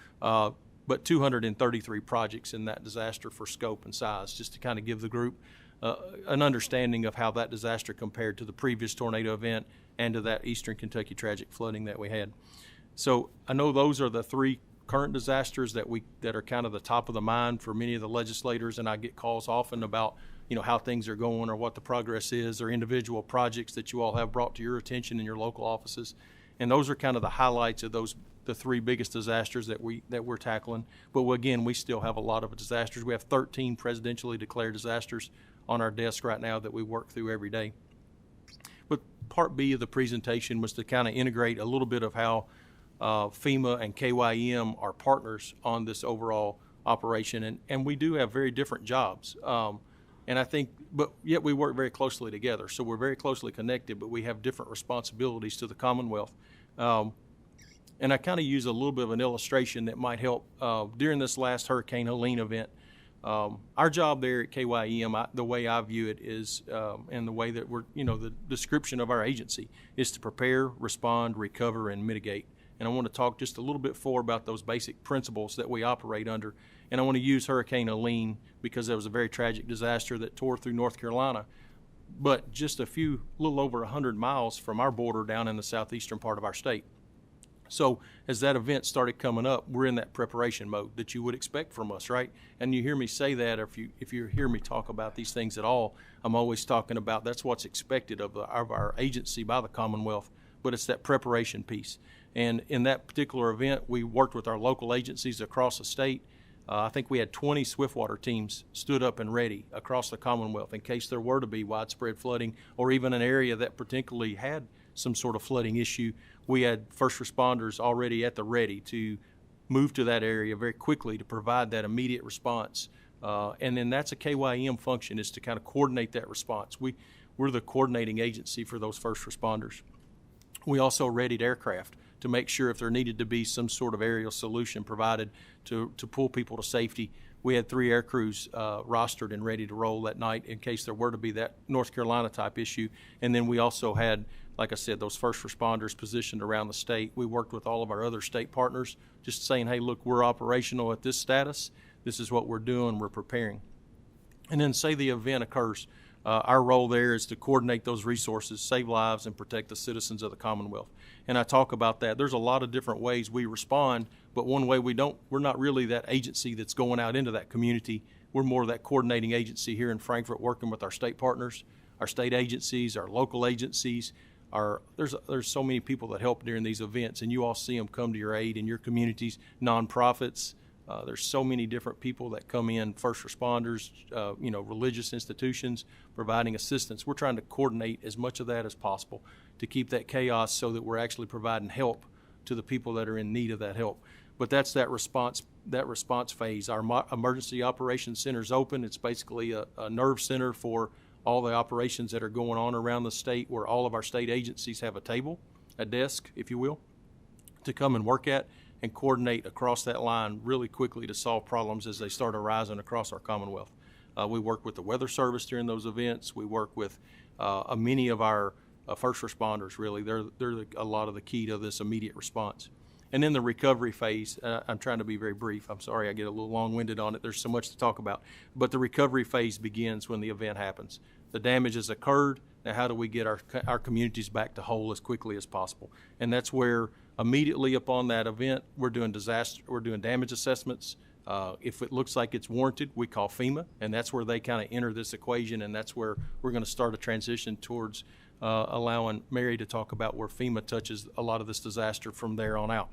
Q: But 233 projects in that disaster for scope and size, just to kind of give the group an understanding of how that disaster compared to the previous tornado event and to that Eastern Kentucky tragic flooding that we had. So I know those are the 3 current disasters that are kind of the top of the mind for many of the legislators, and I get calls often about how things are going or what the progress is or individual projects that you all have brought to your attention in your local offices. And those are kind of the highlights of the 3 biggest disasters that we're tackling. But again, we still have a lot of disasters. We have 13 presidentially declared disasters on our desk right now that we work through every day. But part B of the presentation was to kind of integrate a little bit of how FEMA and KYM are partners on this overall operation. And we do have very different jobs. And I think, but yet we work very closely together. So we're very closely connected, but we have different responsibilities to the Commonwealth. And I kind of use a little bit of an illustration that might help. During this last Hurricane Helene event, our job there at KYM, the way I view it is, and the way that we're, the description of our agency is to prepare, respond, recover, and mitigate. And I want to talk just a little bit more about those basic principles that we operate under. And I want to use Hurricane Helene because that was a very tragic disaster that tore through North Carolina, but just little over 100 miles from our border down in the southeastern part of our state. So as that event started coming up, we're in that preparation mode that you would expect from us, right? And you hear me say that, or if you hear me talk about these things at all, I'm always talking about that's what's expected of our agency by the Commonwealth, but it's that preparation piece. And in that particular event, we worked with our local agencies across the state. I think we had 20 swiftwater teams stood up and ready across the Commonwealth in case there were to be widespread flooding or even an area that particularly had some sort of flooding issue. We had first responders already at the ready to move to that area very quickly to provide that immediate response. And then that's a KYM function, is to kind of coordinate that response. We're the coordinating agency for those first responders. We also readied aircraft to make sure if there needed to be some sort of aerial solution provided to pull people to safety. We had 3 air crews rostered and ready to roll that night in case there were to be that North Carolina type issue. And then we also had, like I said, those first responders positioned around the state. We worked with all of our other state partners, just saying, hey, look, we're operational at this status. This is what we're doing. We're preparing. And then say the event occurs. Our role there is to coordinate those resources, save lives, and protect the citizens of the Commonwealth. And I talk about that. There's a lot of different ways we respond, but one way we're not really that agency that's going out into that community. We're more that coordinating agency here in Frankfort, working with our state partners, our state agencies, our local agencies. There's so many people that help during these events, and you all see them come to your aid in your communities, nonprofits. There's so many different people that come in, first responders, religious institutions providing assistance. We're trying to coordinate as much of that as possible to keep that chaos so that we're actually providing help to the people that are in need of that help. But that's that response phase. Our emergency operations center is open. It's basically a nerve center for all the operations that are going on around the state, where all of our state agencies have a table, a desk, if you will, to come and work at and coordinate across that line really quickly to solve problems as they start arising across our Commonwealth. We work with the Weather Service during those events. We work with many of our first responders, really. They're a lot of the key to this immediate response. And then the recovery phase, I'm trying to be very brief. I'm sorry I get a little long-winded on it. There's so much to talk about. But the recovery phase begins when the event happens. The damage has occurred. Now, how do we get our communities back to whole as quickly as possible? And that's where immediately upon that event, we're doing damage assessments. If it looks like it's warranted, we call FEMA, and that's where they kind of enter this equation, and that's where we're going to start a transition towards allowing Mary to talk about where FEMA touches a lot of this disaster from there on out.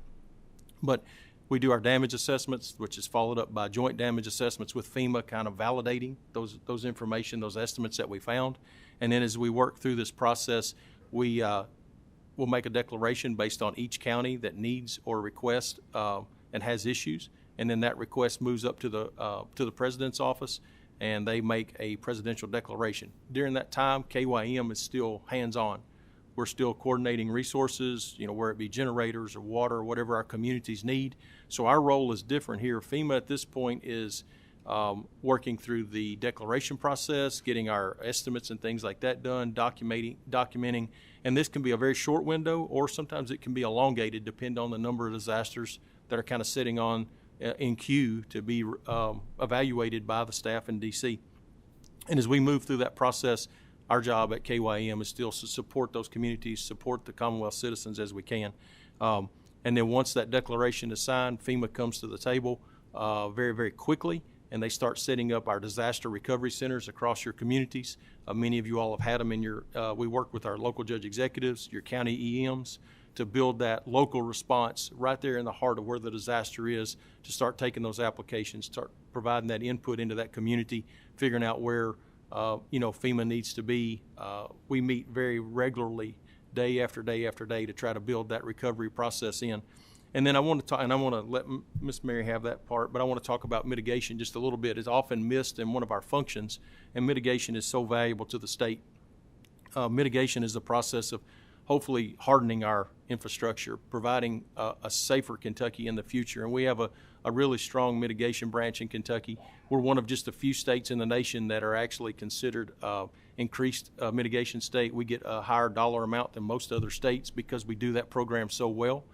Q: But we do our damage assessments, which is followed up by joint damage assessments with FEMA, kind of validating those information, those estimates that we found. And then as we work through this process, we will make a declaration based on each county that needs or requests and has issues. And then that request moves up to the president's office, and they make a presidential declaration. During that time, KYM is still hands-on. We're still coordinating resources, where it be generators or water or whatever our communities need. So our role is different here. FEMA at this point is working through the declaration process, getting our estimates and things like that done, documenting. And this can be a very short window, or sometimes it can be elongated, depending on the number of disasters that are kind of sitting on in queue to be evaluated by the staff in D.C. And as we move through that process, our job at KYM is still to support those communities, support the Commonwealth citizens as we can. And then once that declaration is signed, FEMA comes to the table very, very quickly, and they start setting up our disaster recovery centers across your communities. Many of you all have had them in your, we work with our local judge executives, your county EMs, to build that local response right there in the heart of where the disaster is, to start taking those applications, start providing that input into that community, figuring out where FEMA needs to be. We meet very regularly, day after day after day, to try to build that recovery process in. And then I want to talk, and I want to let Miss Mary have that part, but I want to talk about mitigation just a little bit. It's often missed in one of our functions, and mitigation is so valuable to the state. Mitigation is the process of hopefully hardening our infrastructure, providing a safer Kentucky in the future. And we have a really strong mitigation branch in Kentucky. We're one of just a few states in the nation that are actually considered increased mitigation state. We get a higher dollar amount than most other states because we do that program so well.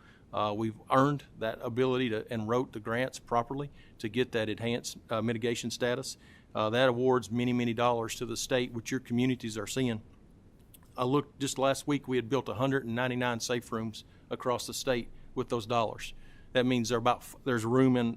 Q: We've earned that ability to and wrote the grants properly to get that enhanced mitigation status. That awards many, many dollars to the state, which your communities are seeing. I looked just last week, we had built 199 safe rooms across the state with those dollars. That means there's room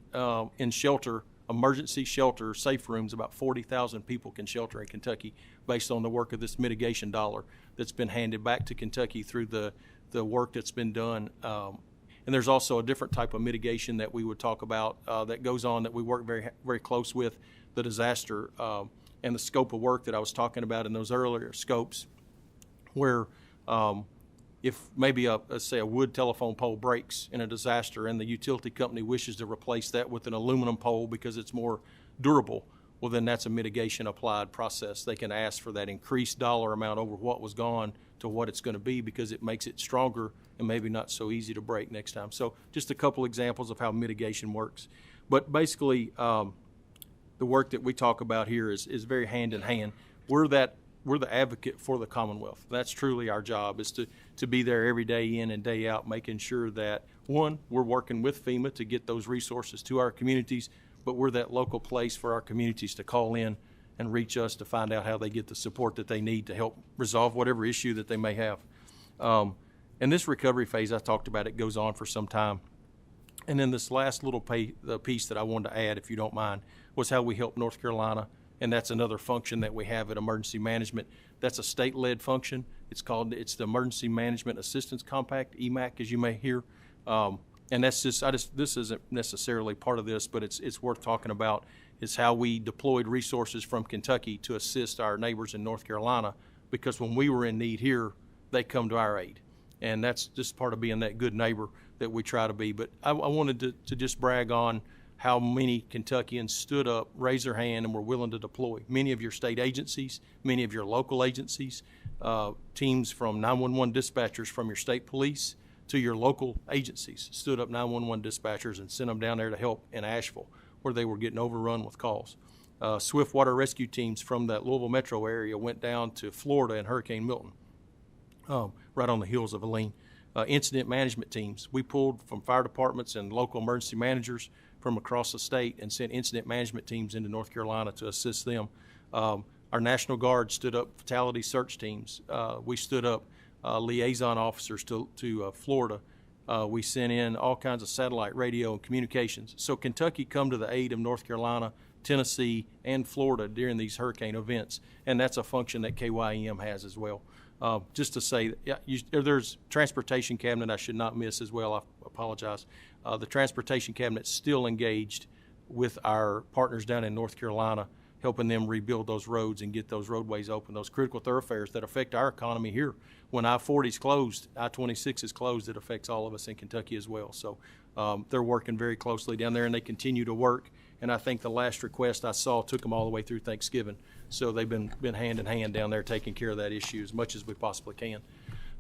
Q: in shelter, emergency shelter, safe rooms, about 40,000 people can shelter in Kentucky based on the work of this mitigation dollar that's been handed back to Kentucky through the work that's been done. And there's also a different type of mitigation that we would talk about that goes on, that we work very, very close with the disaster and the scope of work that I was talking about in those earlier scopes, where if maybe let's say a wood telephone pole breaks in a disaster and the utility company wishes to replace that with an aluminum pole because it's more durable, well, then that's a mitigation applied process. They can ask for that increased dollar amount over what was gone to what it's going to be, because it makes it stronger and maybe not so easy to break next time. So just a couple examples of how mitigation works. But basically, the work that we talk about here is very hand in hand. We're the advocate for the Commonwealth. That's truly our job, is to be there every day in and day out, making sure that, one, we're working with FEMA to get those resources to our communities, but we're that local place for our communities to call in and reach us to find out how they get the support that they need to help resolve whatever issue that they may have. And this recovery phase I talked about, it goes on for some time. And then this last little piece that I wanted to add, if you don't mind, was how we help North Carolina. And that's another function that we have at Emergency Management. That's a state-led function. It's the Emergency Management Assistance Compact, EMAC, as you may hear. And that's this isn't necessarily part of this, but it's worth talking about, is how we deployed resources from Kentucky to assist our neighbors in North Carolina, because when we were in need here, they come to our aid. And that's just part of being that good neighbor that we try to be. But I wanted to just brag on how many Kentuckians stood up, raised their hand, and were willing to deploy. Many of your state agencies, many of your local agencies, teams from 911 dispatchers from your state police to your local agencies stood up 911 dispatchers and sent them down there to help in Asheville, where they were getting overrun with calls. Swift water rescue teams from that Louisville metro area went down to Florida in Hurricane Milton. right on the heels of Helene. Incident management teams. We pulled from fire departments and local emergency managers from across the state and sent incident management teams into North Carolina to assist them. Our National Guard stood up fatality search teams. We stood up liaison officers to Florida. We sent in all kinds of satellite radio and communications. So Kentucky come to the aid of North Carolina, Tennessee, and Florida during these hurricane events, and that's a function that KYEM has as well. Just to say, there's transportation cabinet I should not miss as well. I apologize. The transportation cabinet's still engaged with our partners down in North Carolina, helping them rebuild those roads and get those roadways open, those critical thoroughfares that affect our economy here. When I-40 is closed, I-26 is closed, it affects all of us in Kentucky as well. So they're working very closely down there, and they continue to work. And I think the last request I saw took them all the way through Thanksgiving. So they've been hand in hand down there taking care of that issue as much as we possibly can.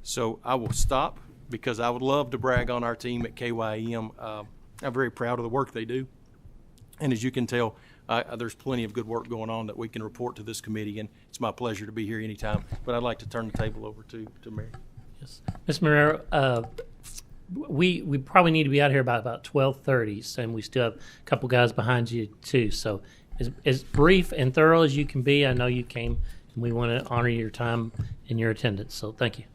Q: So I will stop because I would love to brag on our team at KYEM. I'm very proud of the work they do. And as you can tell, there's plenty of good work going on that we can report to this committee, and it's my pleasure to be here anytime. But I'd like to turn the table over to Mary.
A: Yes. Ms. Marrero, we probably need to be out here by about 12:30, and we still have a couple guys behind you too. So as brief and thorough as you can be. I know you came, and we want to honor your time and your attendance. So thank you.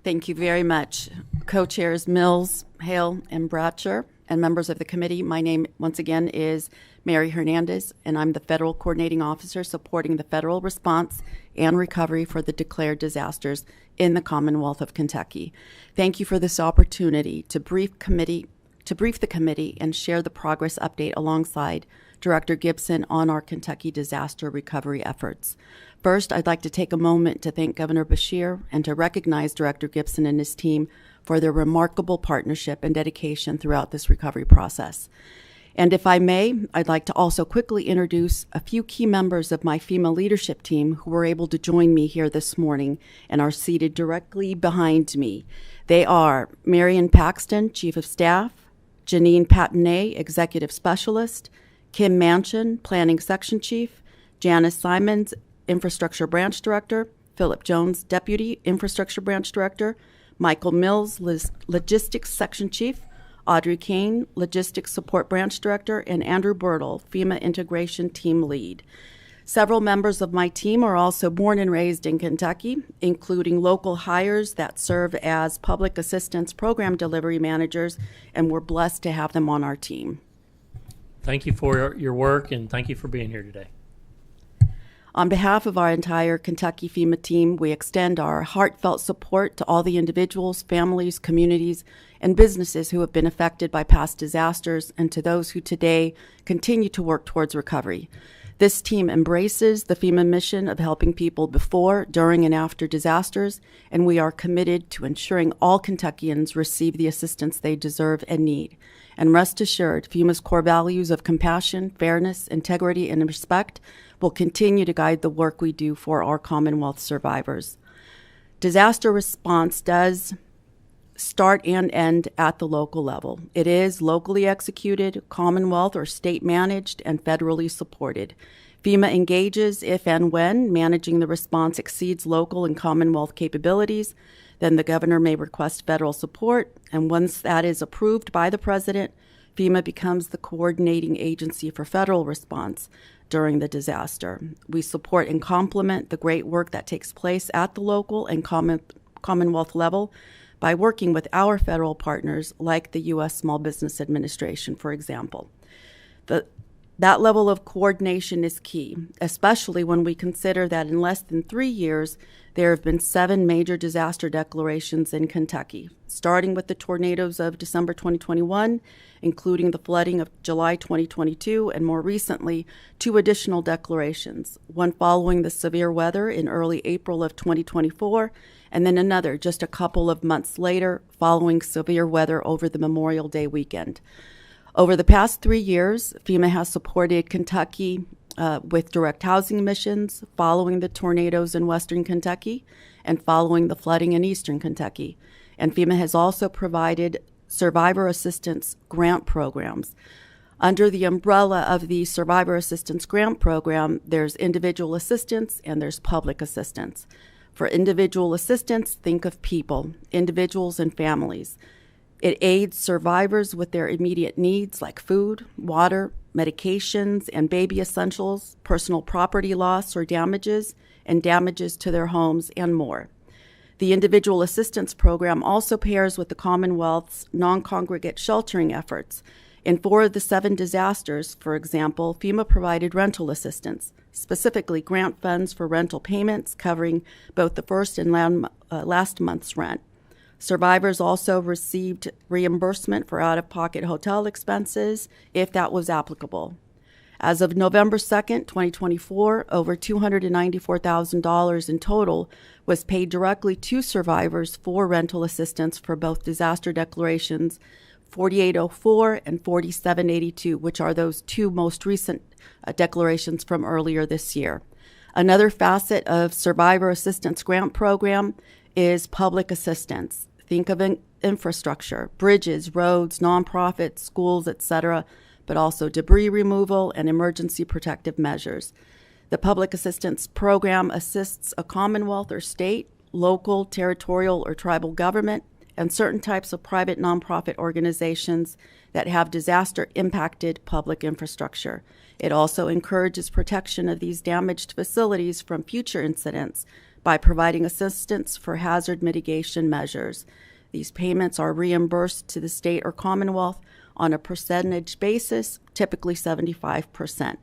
R: Thank you very much. Co-chairs Mills, Hale, and Bratcher, and members of the committee. My name, once again, is Mary Hernandez, and I'm the Federal Coordinating Officer supporting the federal response and recovery for the declared disasters in the Commonwealth of Kentucky. Thank you for this opportunity to brief the committee and share the progress update alongside Director Gibson on our Kentucky disaster recovery efforts. First, I'd like to take a moment to thank Governor Beshear and to recognize Director Gibson and his team for their remarkable partnership and dedication throughout this recovery process. And if I may, I'd like to also quickly introduce a few key members of my FEMA leadership team who were able to join me here this morning and are seated directly behind me. They are Marion Paxton, Chief of Staff, Janine Patonnet, Executive Specialist, Kim Manchin, Planning Section Chief, Janice Simons, Infrastructure Branch Director, Philip Jones, Deputy Infrastructure Branch Director, Michael Mills, Logistics Section Chief, Audrey Kane, Logistics Support Branch Director, and Andrew Bertle, FEMA Integration Team Lead. Several members of my team are also born and raised in Kentucky, including local hires that serve as Public Assistance Program Delivery Managers, and we're blessed to have them on our team.
A: Thank you for your work, and thank you for being here today.
R: On behalf of our entire Kentucky FEMA team, we extend our heartfelt support to all the individuals, families, communities, and businesses who have been affected by past disasters, and to those who today continue to work towards recovery. This team embraces the FEMA mission of helping people before, during, and after disasters, and we are committed to ensuring all Kentuckians receive the assistance they deserve and need. And rest assured, FEMA's core values of compassion, fairness, integrity, and respect will continue to guide the work we do for our Commonwealth survivors. Disaster response does start and end at the local level. It is locally executed, Commonwealth or state managed, and federally supported. FEMA engages if and when managing the response exceeds local and Commonwealth capabilities. Then the governor may request federal support, and once that is approved by the president, FEMA becomes the coordinating agency for federal response during the disaster. We support and complement the great work that takes place at the local and Commonwealth level by working with our federal partners like the U.S. Small Business Administration, for example. That level of coordination is key, especially when we consider that in less than 3 years, there have been 7 major disaster declarations in Kentucky, starting with the tornadoes of December 2021, including the flooding of July 2022, and more recently, 2 additional declarations, one following the severe weather in early April of 2024, and then another just a couple of months later following severe weather over the Memorial Day weekend. Over the past 3 years, FEMA has supported Kentucky with direct housing missions following the tornadoes in western Kentucky and following the flooding in eastern Kentucky. And FEMA has also provided survivor assistance grant programs. Under the umbrella of the Survivor Assistance Grant Program, there's individual assistance and there's public assistance. For individual assistance, think of people, individuals and families. It aids survivors with their immediate needs like food, water, medications, and baby essentials, personal property loss or damages, and damages to their homes, and more. The Individual Assistance Program also pairs with the Commonwealth's non-congregate sheltering efforts. In 4 of the 7 disasters, for example, FEMA provided rental assistance, specifically grant funds for rental payments covering both the first and last month's rent. Survivors also received reimbursement for out-of-pocket hotel expenses if that was applicable. As of November 2nd, 2024, over $294,000 in total was paid directly to survivors for rental assistance for both disaster declarations 4804 and 4782, which are those 2 most recent declarations from earlier this year. Another facet of Survivor Assistance Grant Program is public assistance. Think of infrastructure, bridges, roads, nonprofits, schools, etc., but also debris removal and emergency protective measures. The Public Assistance Program assists a Commonwealth or state, local, territorial, or tribal government, and certain types of private nonprofit organizations that have disaster-impacted public infrastructure. It also encourages protection of these damaged facilities from future incidents by providing assistance for hazard mitigation measures. These payments are reimbursed to the state or Commonwealth on a percentage basis, typically 75%.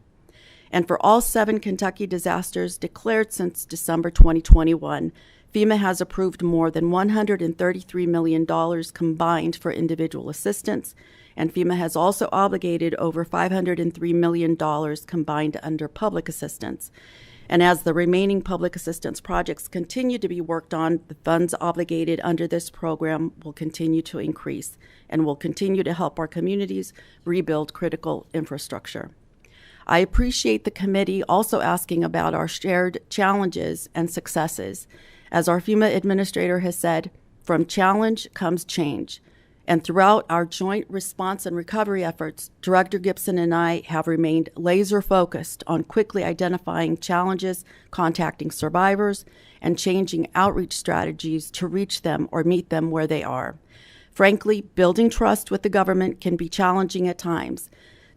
R: And for all 7 Kentucky disasters declared since December 2021, FEMA has approved more than $133 million combined for individual assistance, and FEMA has also obligated over $503 million combined under public assistance. And as the remaining public assistance projects continue to be worked on, the funds obligated under this program will continue to increase and will continue to help our communities rebuild critical infrastructure. I appreciate the committee also asking about our shared challenges and successes. As our FEMA administrator has said, from challenge comes change. And throughout our joint response and recovery efforts, Director Gibson and I have remained laser focused on quickly identifying challenges, contacting survivors, and changing outreach strategies to reach them or meet them where they are. Frankly, building trust with the government can be challenging at times.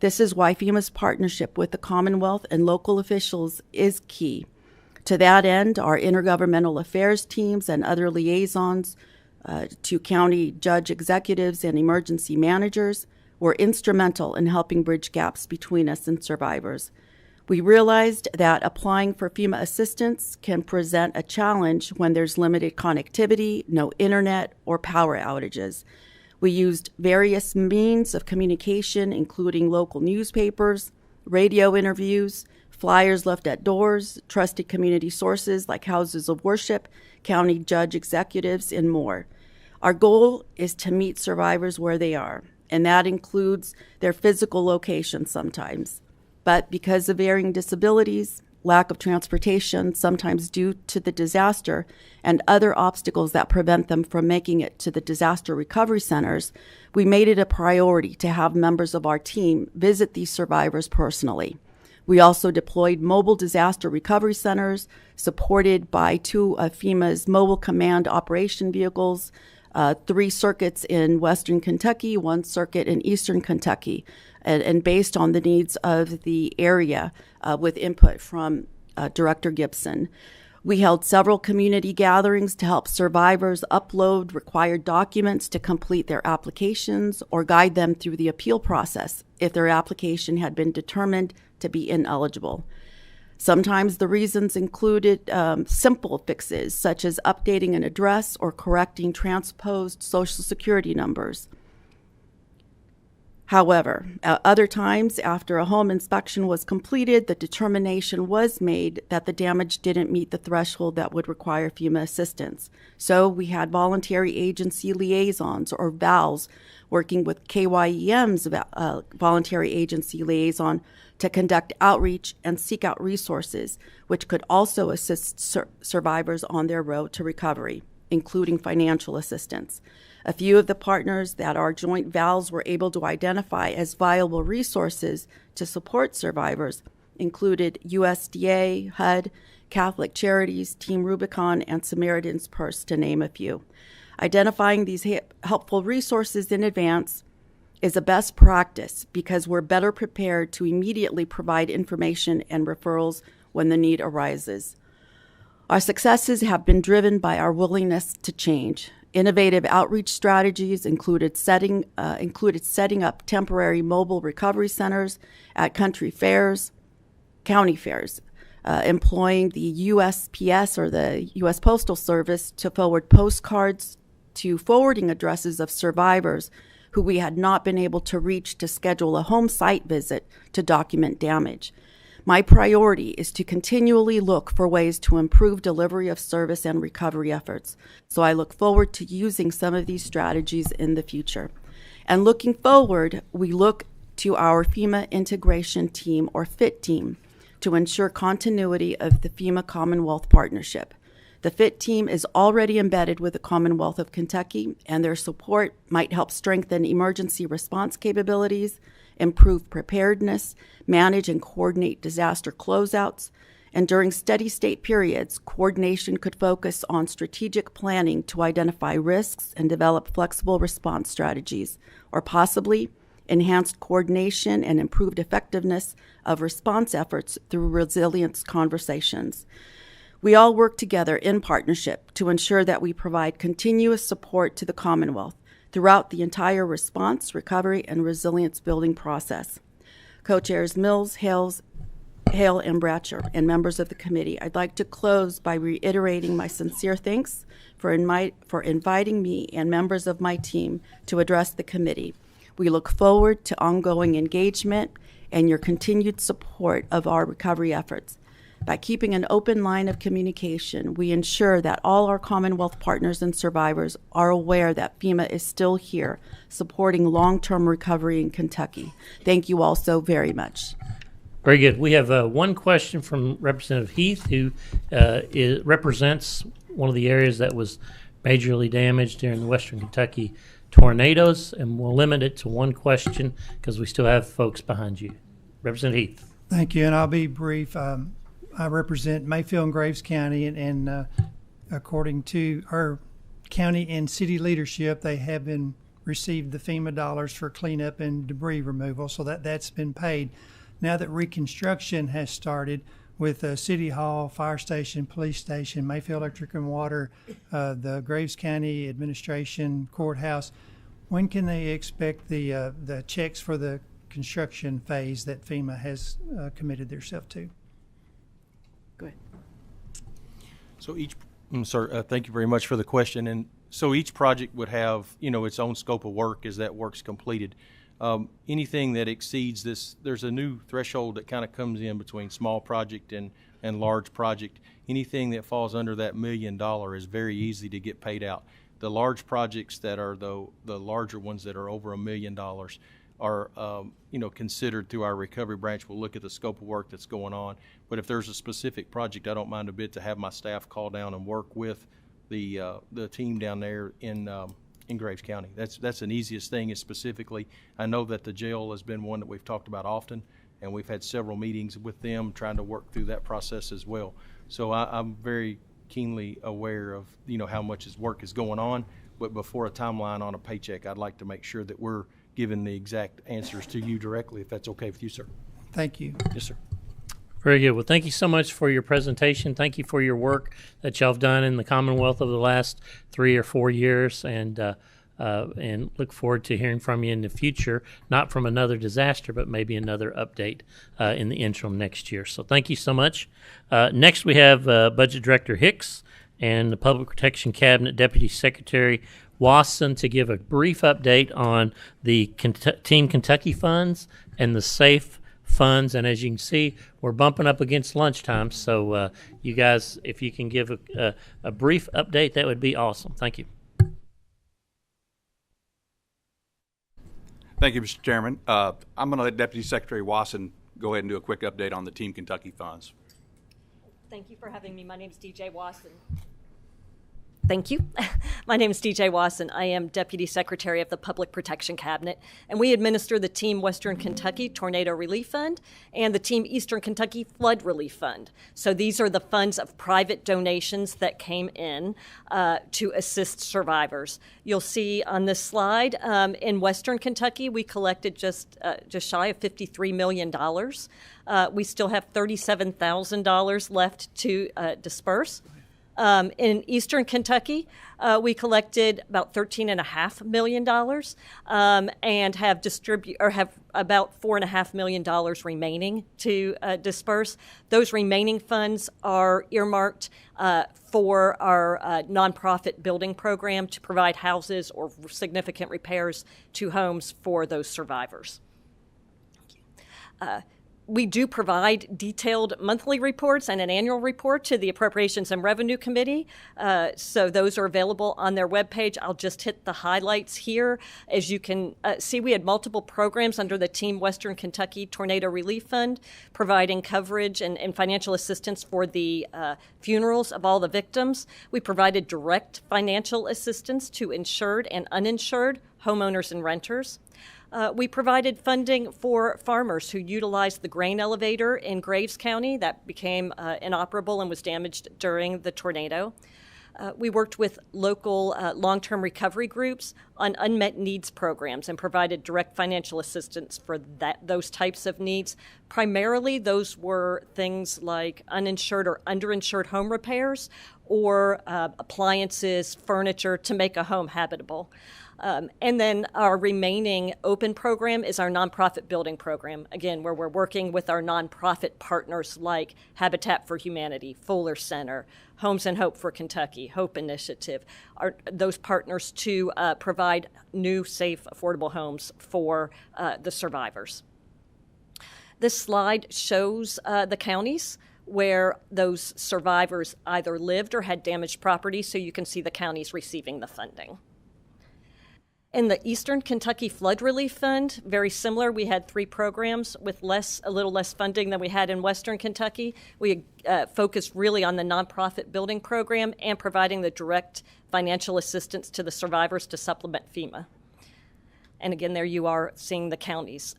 R: This is why FEMA's partnership with the Commonwealth and local officials is key. To that end, our intergovernmental affairs teams and other liaisons to county judge executives and emergency managers were instrumental in helping bridge gaps between us and survivors. We realized that applying for FEMA assistance can present a challenge when there's limited connectivity, no internet, or power outages. We used various means of communication, including local newspapers, radio interviews, flyers left at doors, trusted community sources like houses of worship, county judge executives, and more. Our goal is to meet survivors where they are, and that includes their physical location sometimes. But because of varying disabilities, lack of transportation, sometimes due to the disaster, and other obstacles that prevent them from making it to the disaster recovery centers, we made it a priority to have members of our team visit these survivors personally. We also deployed mobile disaster recovery centers supported by 2 of FEMA's mobile command operation vehicles, 3 circuits in western Kentucky, 1 circuit in eastern Kentucky, and based on the needs of the area with input from Director Gibson. We held several community gatherings to help survivors upload required documents to complete their applications or guide them through the appeal process if their application had been determined to be ineligible. Sometimes the reasons included simple fixes, such as updating an address or correcting transposed Social Security numbers. However, at other times, after a home inspection was completed, the determination was made that the damage didn't meet the threshold that would require FEMA assistance. So we had voluntary agency liaisons, or VALs, working with KYEM's voluntary agency liaison to conduct outreach and seek out resources, which could also assist survivors on their road to recovery, including financial assistance. A few of the partners that our joint VALs were able to identify as viable resources to support survivors included USDA, HUD, Catholic Charities, Team Rubicon, and Samaritan's Purse, to name a few. Identifying these helpful resources in advance is a best practice because we're better prepared to immediately provide information and referrals when the need arises. Our successes have been driven by our willingness to change. Innovative outreach strategies included setting up temporary mobile recovery centers at county fairs, employing the USPS or the U.S. Postal Service to forward postcards to forwarding addresses of survivors who we had not been able to reach to schedule a home site visit to document damage. My priority is to continually look for ways to improve delivery of service and recovery efforts, so I look forward to using some of these strategies in the future. And looking forward, we look to our FEMA Integration Team, or FIT team, to ensure continuity of the FEMA Commonwealth Partnership. The FIT team is already embedded with the Commonwealth of Kentucky, and their support might help strengthen emergency response capabilities, improve preparedness, manage and coordinate disaster closeouts, and during steady state periods, coordination could focus on strategic planning to identify risks and develop flexible response strategies, or possibly enhanced coordination and improved effectiveness of response efforts through resilience conversations. We all work together in partnership to ensure that we provide continuous support to the Commonwealth throughout the entire response, recovery, and resilience building process. Co-chairs Mills, Hale, and Bratcher, and members of the committee, I'd like to close by reiterating my sincere thanks for inviting me and members of my team to address the committee. We look forward to ongoing engagement and your continued support of our recovery efforts. By keeping an open line of communication, we ensure that all our Commonwealth partners and survivors are aware that FEMA is still here, supporting long-term recovery in Kentucky. Thank you all so very much.
A: Very good. We have one question from Representative Heath, who represents one of the areas that was majorly damaged during the Western Kentucky tornadoes, and we'll limit it to one question because we still have folks behind you. Representative Heath.
E: Thank you, and I'll be brief. I represent Mayfield and Graves County, and according to our county and city leadership, they have been received the FEMA dollars for cleanup and debris removal, so that's been paid. Now that reconstruction has started with City Hall, Fire Station, Police Station, Mayfield Electric and Water, the Graves County Administration, Courthouse, when can they expect the checks for the construction phase that FEMA has committed themselves to?
R: Go ahead.
Q: So sir, thank you very much for the question. And so each project would have, its own scope of work as that work's completed. Anything that exceeds this, there's a new threshold that kind of comes in between small project and large project. Anything that falls under that $1 million is very easy to get paid out. The large projects that are the larger ones that are over $1 million are considered through our recovery branch. We'll look at the scope of work that's going on. But if there's a specific project, I don't mind a bit to have my staff call down and work with the team down there in Graves County. That's an easiest thing. Is specifically, I know that the jail has been one that we've talked about often, and we've had several meetings with them trying to work through that process as well. So I'm very keenly aware of how much work is going on. But before a timeline on a paycheck, I'd like to make sure that we're giving the exact answers to you directly, if that's okay with you, sir.
E: Thank you.
Q: Yes, sir.
A: Very good. Well, thank you so much for your presentation. Thank you for your work that y'all have done in the Commonwealth over the last 3 or 4 years, and look forward to hearing from you in the future, not from another disaster, but maybe another update in the interim next year. So thank you so much. Next, we have Budget Director Hicks and the Public Protection Cabinet Deputy Secretary Wasson to give a brief update on the Team Kentucky funds and the SAFE funds. And as you can see, we're bumping up against lunchtime. So you guys, if you can give a brief update, that would be awesome. Thank you.
S: Thank you, Mr. Chairman. I'm going to let Deputy Secretary Wasson go ahead and do a quick update on the Team Kentucky funds.
T: Thank you for having me. My name is DJ Wasson. Thank you. My name is DJ Wasson. I am Deputy Secretary of the Public Protection Cabinet, and we administer the Team Western Kentucky Tornado Relief Fund and the Team Eastern Kentucky Flood Relief Fund. So these are the funds of private donations that came in to assist survivors. You'll see on this slide, in Western Kentucky, we collected just shy of $53 million. We still have $37,000 left to disperse. In Eastern Kentucky, we collected about $13.5 million and have about $4.5 million remaining to disperse. Those remaining funds are earmarked for our nonprofit building program to provide houses or significant repairs to homes for those survivors. We do provide detailed monthly reports and an annual report to the Appropriations and Revenue Committee. So those are available on their webpage. I'll just hit the highlights here. As you can see, we had multiple programs under the Team Western Kentucky Tornado Relief Fund, providing coverage and financial assistance for the funerals of all the victims. We provided direct financial assistance to insured and uninsured homeowners and renters. We provided funding for farmers who utilized the grain elevator in Graves County that became inoperable and was damaged during the tornado. We worked with local long-term recovery groups on unmet needs programs and provided direct financial assistance for those types of needs. Primarily, those were things like uninsured or underinsured home repairs or appliances, furniture to make a home habitable. And then our remaining open program is our nonprofit building program, again, where we're working with our nonprofit partners like Habitat for Humanity, Fuller Center, Homes and Hope for Kentucky, Hope Initiative, those partners to provide new, safe, affordable homes for the survivors. This slide shows the counties where those survivors either lived or had damaged property, so you can see the counties receiving the funding. In the Eastern Kentucky Flood Relief Fund, very similar. We had 3 programs with a little less funding than we had in Western Kentucky. We focused really on the nonprofit building program and providing the direct financial assistance to the survivors to supplement FEMA. And again, there you are seeing the counties.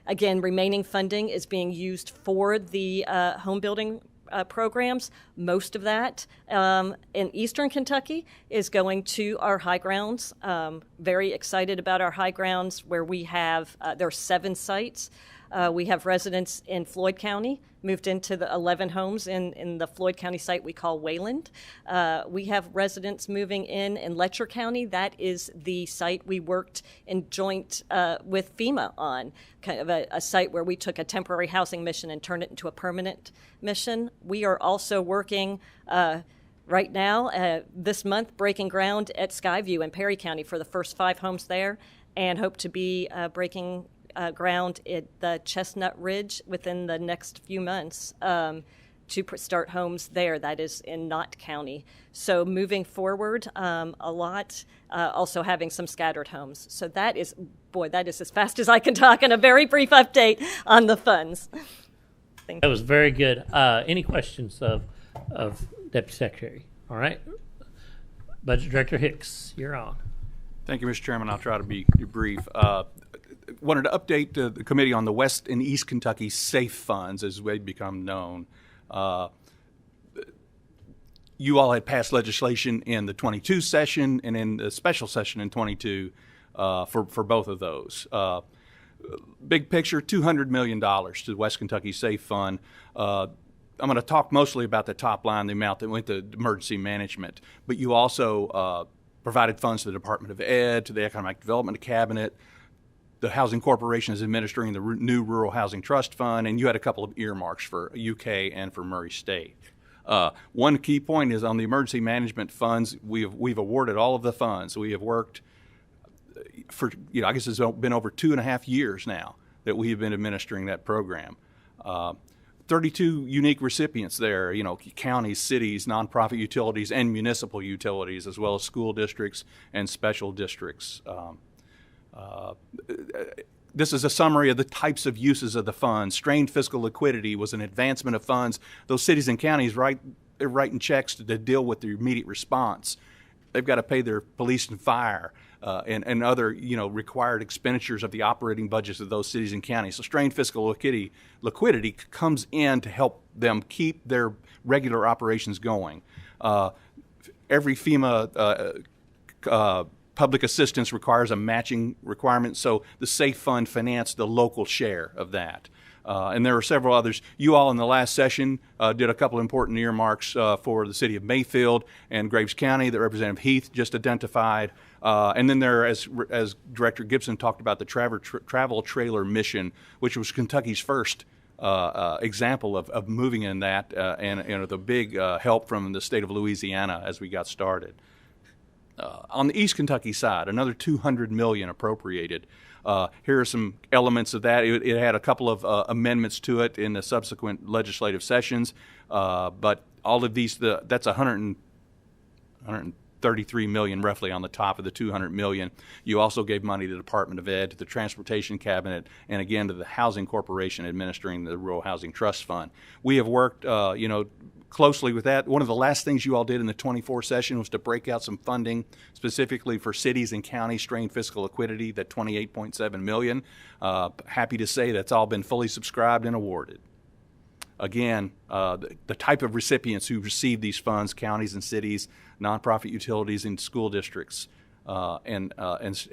T: Again, remaining funding is being used for the home building programs. Most of that in Eastern Kentucky is going to our high grounds. Very excited about our high grounds where we have, there are 7 sites. We have residents in Floyd County, moved into the 11 homes in the Floyd County site we call Wayland. We have residents moving in Letcher County. That is the site we worked in joint with FEMA on, kind of a site where we took a temporary housing mission and turned it into a permanent mission. We are also working right now, this month, breaking ground at Skyview in Perry County for the first 5 homes there, and hope to be breaking ground at the Chestnut Ridge within the next few months to start homes there. That is in Knott County. So moving forward a lot, also having some scattered homes. So that is as fast as I can talk in a very brief update on the funds.
A: That was very good. Any questions of Deputy Secretary? All right. Budget Director Hicks, you're on.
S: Thank you, Mr. Chairman. I'll try to be brief. Wanted to update the committee on the West and East Kentucky SAFE funds as they become known. You all had passed legislation in the 22 session and in the special session in 22 for both of those. Big picture, $200 million to the West Kentucky SAFE Fund. I'm going to talk mostly about the top line, the amount that went to emergency management, but you also provided funds to the Department of Ed, to the Economic Development Cabinet. The Housing Corporation is administering the new Rural Housing Trust Fund, and you had a couple of earmarks for UK and for Murray State. One key point is on the emergency management funds, we've awarded all of the funds. We have worked for, I guess it's been over 2.5 years now that we have been administering that program. 32 unique recipients there, counties, cities, nonprofit utilities, and municipal utilities, as well as school districts and special districts. This is a summary of the types of uses of the funds. Strained fiscal liquidity was an advancement of funds. Those cities and counties writing checks to deal with the immediate response. they've got to pay their police and fire and other required expenditures of the operating budgets of those cities and counties. So strained fiscal liquidity comes in to help them keep their regular operations going. Every FEMA public assistance requires a matching requirement, so the SAFE Fund financed the local share of that. And there are several others. You all in the last session did a couple important earmarks for the city of Mayfield and Graves County that Representative Heath just identified. And then there, as Director Gibson talked about, the travel trailer mission, which was Kentucky's first example of moving in that, and the big help from the state of Louisiana as we got started. On the East Kentucky side, another $200 million appropriated. Here are some elements of that. It had a couple of amendments to it in the subsequent legislative sessions, but all of these, that's $133 million roughly on the top of the $200 million. You also gave money to the Department of Ed, to the Transportation Cabinet, and again to the Housing Corporation administering the Rural Housing Trust Fund. We have worked, closely with that. One of the last things you all did in the 24 session was to break out some funding specifically for cities and counties strained fiscal liquidity, that $28.7 million. Happy to say that's all been fully subscribed and awarded. Again, the type of recipients who receive these funds, counties and cities, nonprofit utilities and school districts, and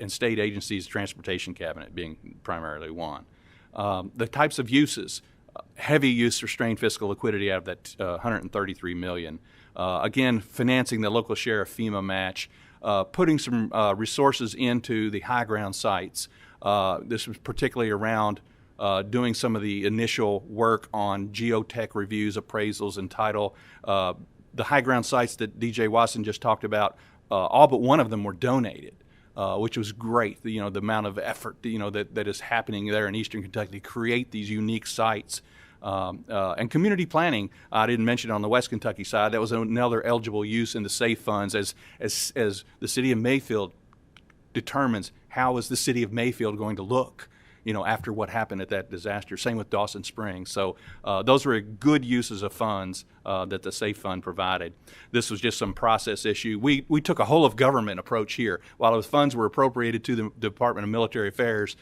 S: state agencies, Transportation Cabinet being primarily one. The types of uses, heavy use for strained fiscal liquidity out of that $133 million. Again, financing the local share of FEMA match, putting some resources into the high ground sites. This was particularly around doing some of the initial work on geotech reviews, appraisals, and title. The high ground sites that DJ Wasson just talked about, all but one of them were donated. Which was great, the amount of effort, that is happening there in Eastern Kentucky to create these unique sites. And community planning, I didn't mention on the West Kentucky side, that was another eligible use in the SAFE funds as the city of Mayfield determines how is the city of Mayfield going to look, after what happened at that disaster. Same with Dawson Springs. So those were good uses of funds that the SAFE Fund provided. This was just some process issue. We took a whole of government approach here. While those funds were appropriated to the Department of Military Affairs,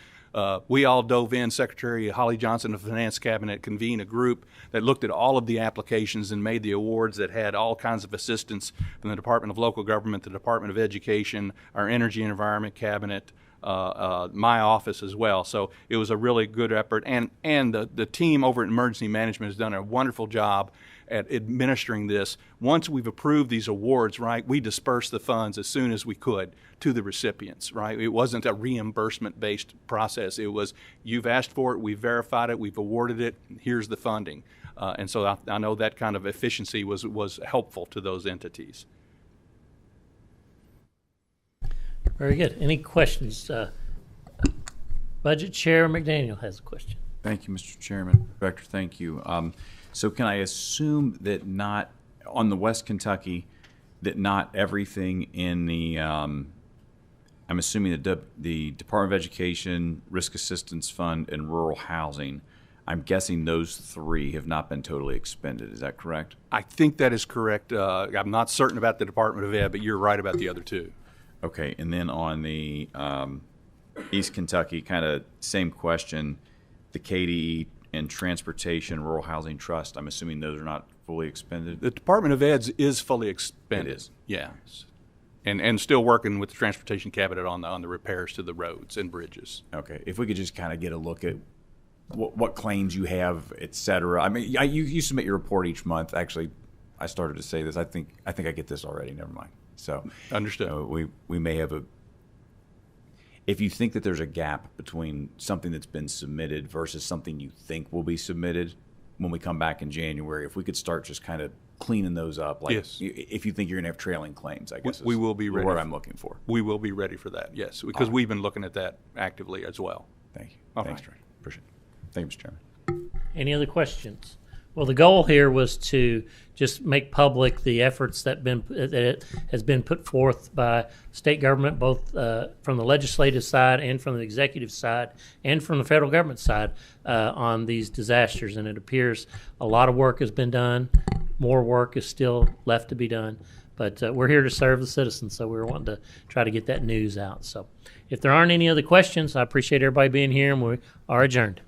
S: we all dove in. Secretary Holly Johnson of the Finance Cabinet convened a group that looked at all of the applications and made the awards that had all kinds of assistance from the Department of Local Government, the Department of Education, our Energy and Environment Cabinet, my office as well. So it was a really good effort, and the team over at Emergency Management has done a wonderful job at administering this. Once we've approved these awards, right, we disperse the funds as soon as we could to the recipients, right? It wasn't a reimbursement-based process. It was, you've asked for it, we've verified it, we've awarded it, here's the funding. And so I know that kind of efficiency was helpful to those entities.
A: Very good. Any questions? Budget Chair McDaniel has a question.
U: Thank you, Mr. Chairman. Director, thank you. So can I assume that not, on the West Kentucky, that not everything in the, I'm assuming the Department of Education, Risk Assistance Fund, and Rural Housing, I'm guessing those three have not been totally expended. Is that correct?
S: I think that is correct. I'm not certain about the Department of Ed, but you're right about the other two.
U: Okay, and then on the East Kentucky, kind of same question, the KDE and Transportation Rural Housing Trust, I'm assuming those are not fully expended?
S: The Department of Ed is fully expended.
U: It is.
S: Yeah. And still working with the Transportation Cabinet on the repairs to the roads and bridges.
U: Okay, if we could just kind of get a look at what claims you have, et cetera. I mean, you submit your report each month. Actually, I started to say this. I think I get this already. Never mind. So
S: understood.
U: We may have if you think that there's a gap between something that's been submitted versus something you think will be submitted when we come back in January, if we could start just kind of cleaning those up, like
S: yes.
U: If you think you're going to have trailing claims, I guess
S: we will be ready.
U: What I'm looking for.
S: We will be ready for that. Yes, because we've been looking at that actively as well.
U: Thank you.
S: All
U: Thanks,
S: right.
U: Trey. Appreciate it. Thank you, Mr. Chairman.
A: Any other questions? Well, the goal here was to just make public the efforts that has been put forth by state government, both from the legislative side and from the executive side and from the federal government side on these disasters. And it appears a lot of work has been done. More work is still left to be done. But we're here to serve the citizens, so we're wanting to try to get that news out. So if there aren't any other questions, I appreciate everybody being here, and we are adjourned.